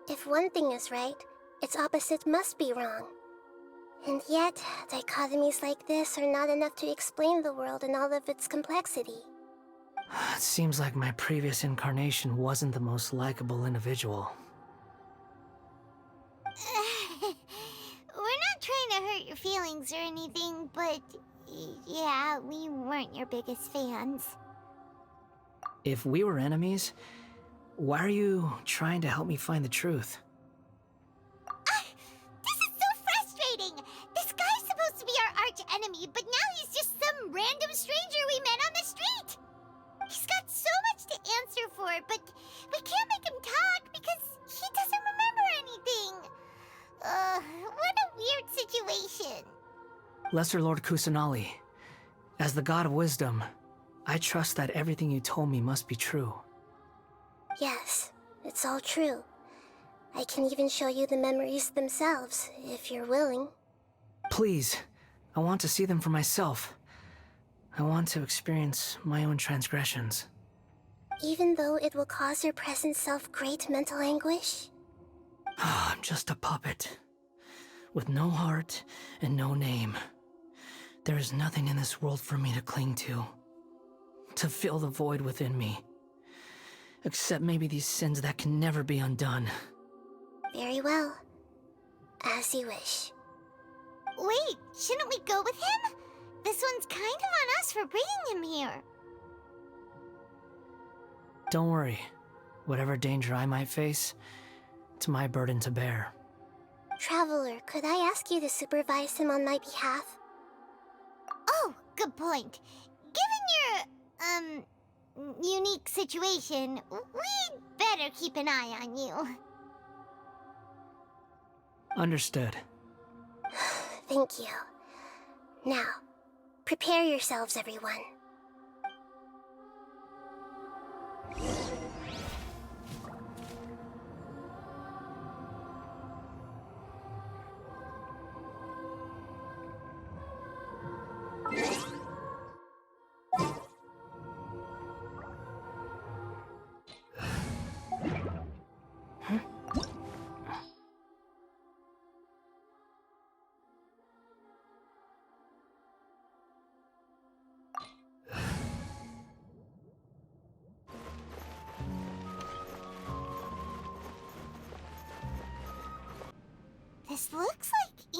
D: If one thing is right, its opposite must be wrong. And yet, dichotomies like this are not enough to explain the world in all of its complexity.
E: It seems like my previous incarnation wasn't the most likable individual.
C: We're not trying to hurt your feelings or anything, but yeah, we weren't your biggest fans.
E: If we were enemies, why are you trying to help me find the truth?
C: This is so frustrating! This guy's supposed to be our arch enemy, but now he's just some random stranger we met on the street! He's got so much to answer for, but we can't make him talk because he doesn't remember anything. What a weird situation.
E: Lesser Lord Kusanali, as the god of wisdom, I trust that everything you told me must be true.
D: Yes, it's all true. I can even show you the memories themselves, if you're willing.
E: Please, I want to see them for myself. I want to experience my own transgressions.
D: Even though it will cause your present self great mental anguish?
E: I'm just a puppet, with no heart and no name. There is nothing in this world for me to cling to fill the void within me. Except maybe these sins that can never be undone.
D: Very well. As you wish.
C: Wait, shouldn't we go with him? This one's kind of on us for bringing him here.
E: Don't worry. Whatever danger I might face, it's my burden to bear.
D: Traveler, could I ask you to supervise him on my behalf?
C: Oh, good point. Given your, unique situation, we'd better keep an eye on you.
E: Understood.
D: Thank you. Now, prepare yourselves, everyone.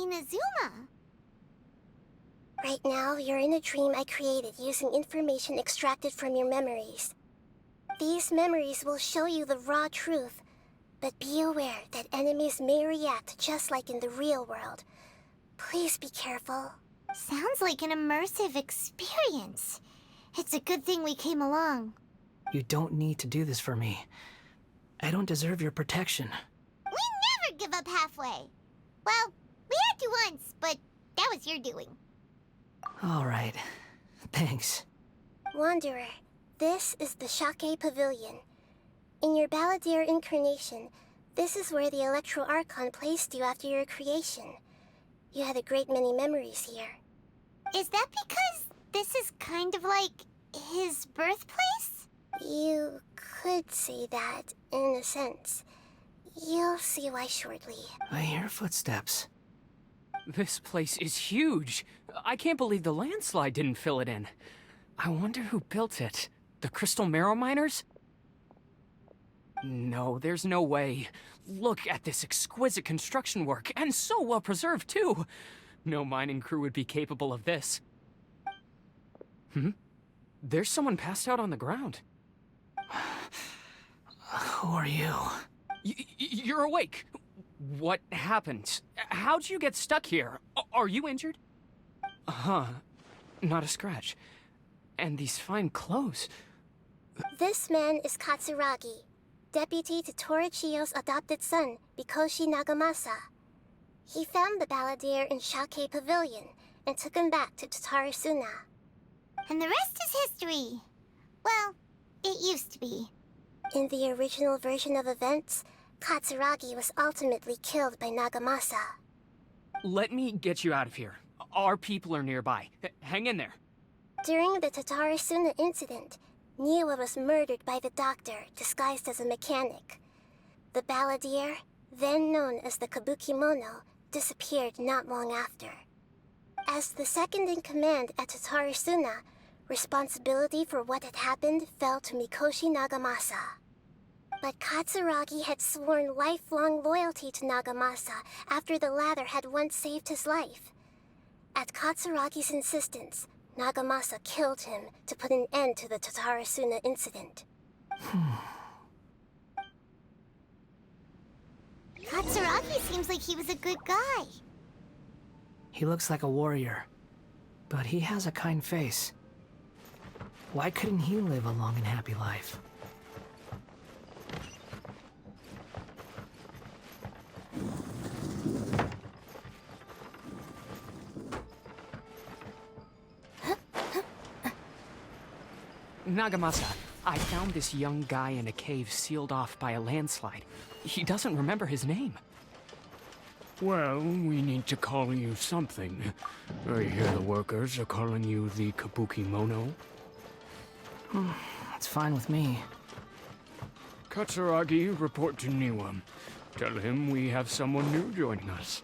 C: Inazuma?
D: Right now, you're in a dream I created using information extracted from your memories. These memories will show you the raw truth, but be aware that enemies may react just like in the real world. Please be careful.
C: Sounds like an immersive experience. It's a good thing we came along.
E: You don't need to do this for me. I don't deserve your protection.
C: We never give up halfway. Well, we had to once, but that was your doing.
E: All right. Thanks.
D: Wanderer, this is the Shake Pavilion. In your Balladeer incarnation, this is where the Electro Archon placed you after your creation. You had a great many memories here.
C: Is that because this is kind of like his birthplace?
D: You could say that, in a sense. You'll see why shortly.
E: I hear footsteps.
P: This place is huge. I can't believe the landslide didn't fill it in. I wonder who built it. The Crystal Marrow Miners? No, there's no way. Look at this exquisite construction work, and so well preserved, too. No mining crew would be capable of this. There's someone passed out on the ground.
E: Who are you?
P: You're awake. What happened? How'd you get stuck here? Are you injured? Huh. Not a scratch. And these fine clothes.
D: This man is Katsuragi, deputy to Torichiyo's adopted son, Mikoshi Nagamasa. He found the Balladeer in Shake Pavilion and took him back to Tatarasuna.
C: And the rest is history. Well, it used to be.
D: In the original version of events, Katsuragi was ultimately killed by Nagamasa.
P: Let me get you out of here. Our people are nearby. Hang in there.
D: During the Tatarasuna incident, Niwa was murdered by the doctor disguised as a mechanic. The Balladeer, then known as the Kabukimono, disappeared not long after. As the second in command at Tatarasuna, responsibility for what had happened fell to Mikoshi Nagamasa. But Katsuragi had sworn lifelong loyalty to Nagamasa after the latter had once saved his life. At Katsuragi's insistence, Nagamasa killed him to put an end to the Tatarasuna incident.
C: Katsuragi seems like he was a good guy.
E: He looks like a warrior, but he has a kind face. Why couldn't he live a long and happy life?
P: Nagamasa, I found this young guy in a cave sealed off by a landslide. He doesn't remember his name.
Q: Well, we need to call you something. I hear the workers are calling you the Kabukimono.
E: That's fine with me.
Q: Katsuragi, report to Niwa. Tell him we have someone new joining us.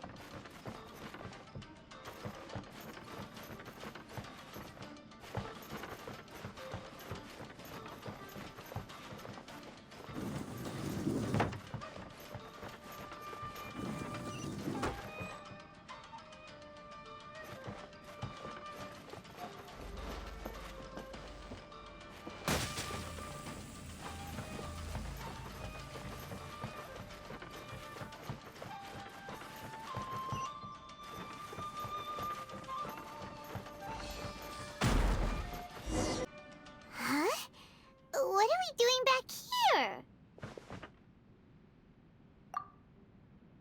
C: What are we doing back here?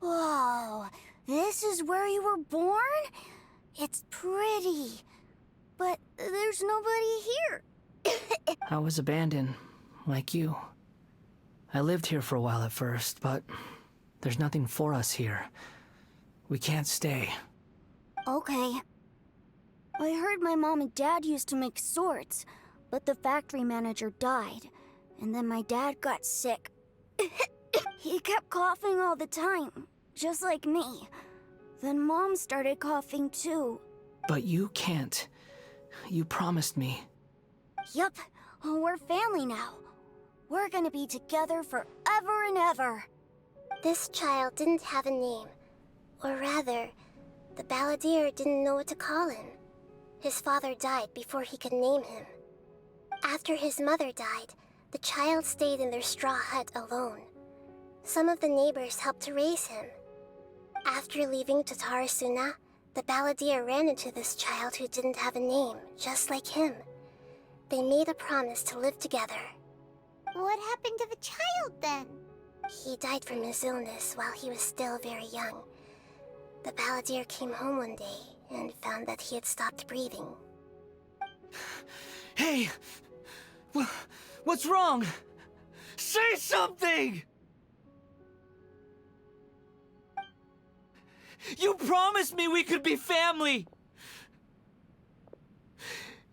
C: Whoa, this is where you were born? It's pretty, but there's nobody here.
E: I was abandoned, like you. I lived here for a while at first, but there's nothing for us here. We can't stay.
C: Okay. I heard my mom and dad used to make swords, but the factory manager died, and then my dad got sick. He kept coughing all the time, just like me. Then Mom started coughing too.
E: But you can't. You promised me.
C: Yup, we're family now. We're gonna be together forever and ever.
D: This child didn't have a name. Or rather, the balladeer didn't know what to call him. His father died before he could name him. After his mother died, the child stayed in their straw hut alone. Some of the neighbors helped to raise him. After leaving Tatarasuna, the balladeer ran into this child who didn't have a name, just like him. They made a promise to live together.
C: What happened to the child then?
D: He died from his illness while he was still very young. The balladeer came home one day and found that he had stopped breathing.
A: Hey! What's wrong? Say something! You promised me we could be family!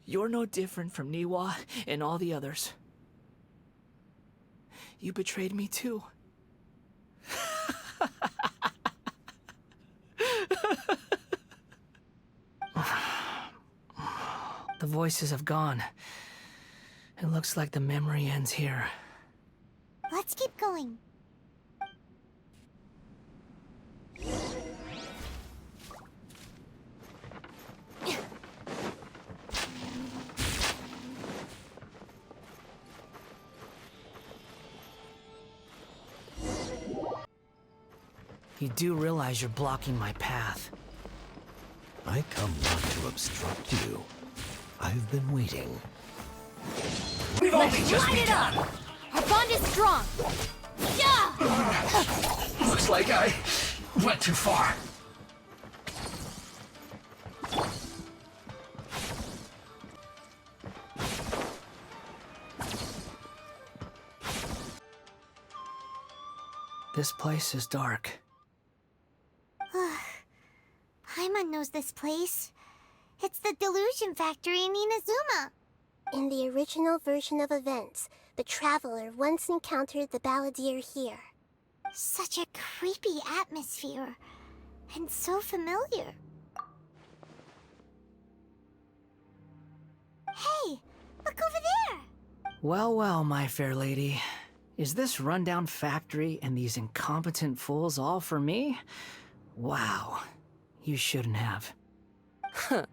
A: You're no different from Niwa and all the others. You betrayed me too. The voices have gone. It looks like the memory ends here.
C: Let's keep going.
E: You do realize you're blocking my path.
R: I come not to obstruct you. I've been waiting.
L: We've only just begun! Our bond is strong! Yeah!
A: Looks like I went too far. This place is dark.
C: Paimon knows this place. It's the delusion factory in Inazuma.
D: In the original version of events, the traveler once encountered the balladeer here.
C: Such a creepy atmosphere. And so familiar. Hey, look over there!
E: Well, well, my fair lady. Is this rundown factory and these incompetent fools all for me? Wow. You shouldn't have.
S: Huh.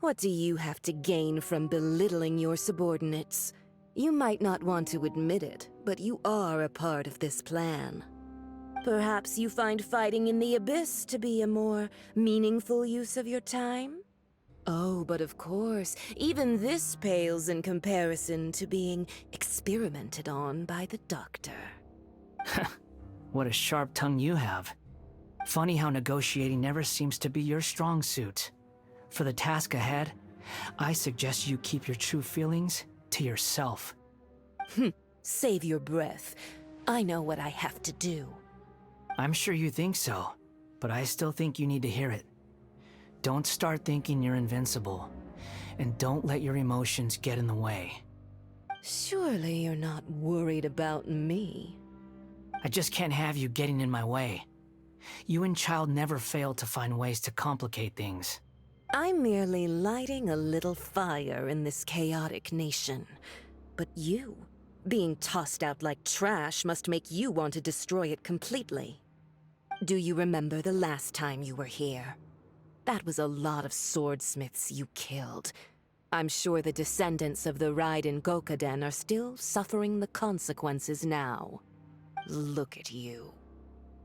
S: What do you have to gain from belittling your subordinates? You might not want to admit it, but you are a part of this plan. Perhaps you find fighting in the abyss to be a more meaningful use of your time? Oh, but of course, even this pales in comparison to being experimented on by the doctor.
E: What a sharp tongue you have. Funny how negotiating never seems to be your strong suit. For the task ahead, I suggest you keep your true feelings to yourself.
S: Save your breath. I know what I have to do.
E: I'm sure you think so, but I still think you need to hear it. Don't start thinking you're invincible, and don't let your emotions get in the way.
S: Surely you're not worried about me.
E: I just can't have you getting in my way. You and Child never fail to find ways to complicate things.
S: I'm merely lighting a little fire in this chaotic nation. But you, being tossed out like trash, must make you want to destroy it completely. Do you remember the last time you were here? That was a lot of swordsmiths you killed. I'm sure the descendants of the Raiden Gokaden are still suffering the consequences now. Look at you.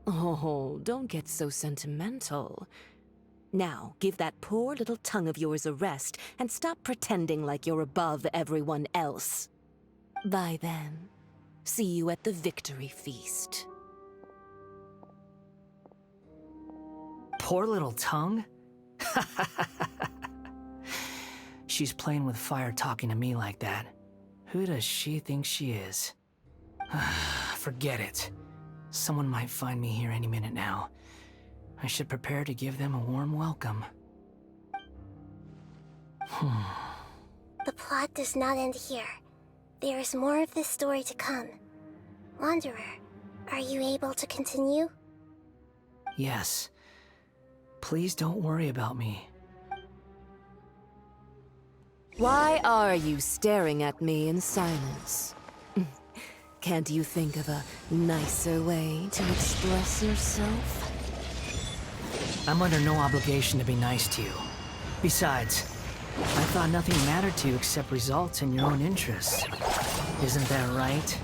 S: Oh, don't get so sentimental. Now, give that poor little tongue of yours a rest and stop pretending like you're above everyone else. Bye then. See you at the victory feast.
E: Poor little tongue? She's playing with fire talking to me like that. Who does she think she is? Forget it. Someone might find me here any minute now. I should prepare to give them a warm welcome.
D: The plot does not end here. There is more of this story to come. Wanderer, are you able to continue?
E: Yes. Please don't worry about me.
S: Why are you staring at me in silence? Can't you think of a nicer way to express yourself?
E: I'm under no obligation to be nice to you. Besides, I thought nothing mattered to you except results and your own interests. Isn't that right,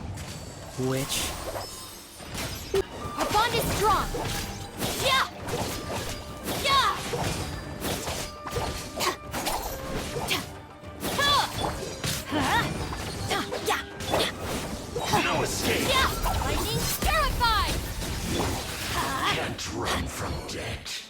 E: witch?
L: Our bond is strong. Yeah! Yeah!
R: No escape!
L: Yeah! Lightning terrified!
R: Can't run from death.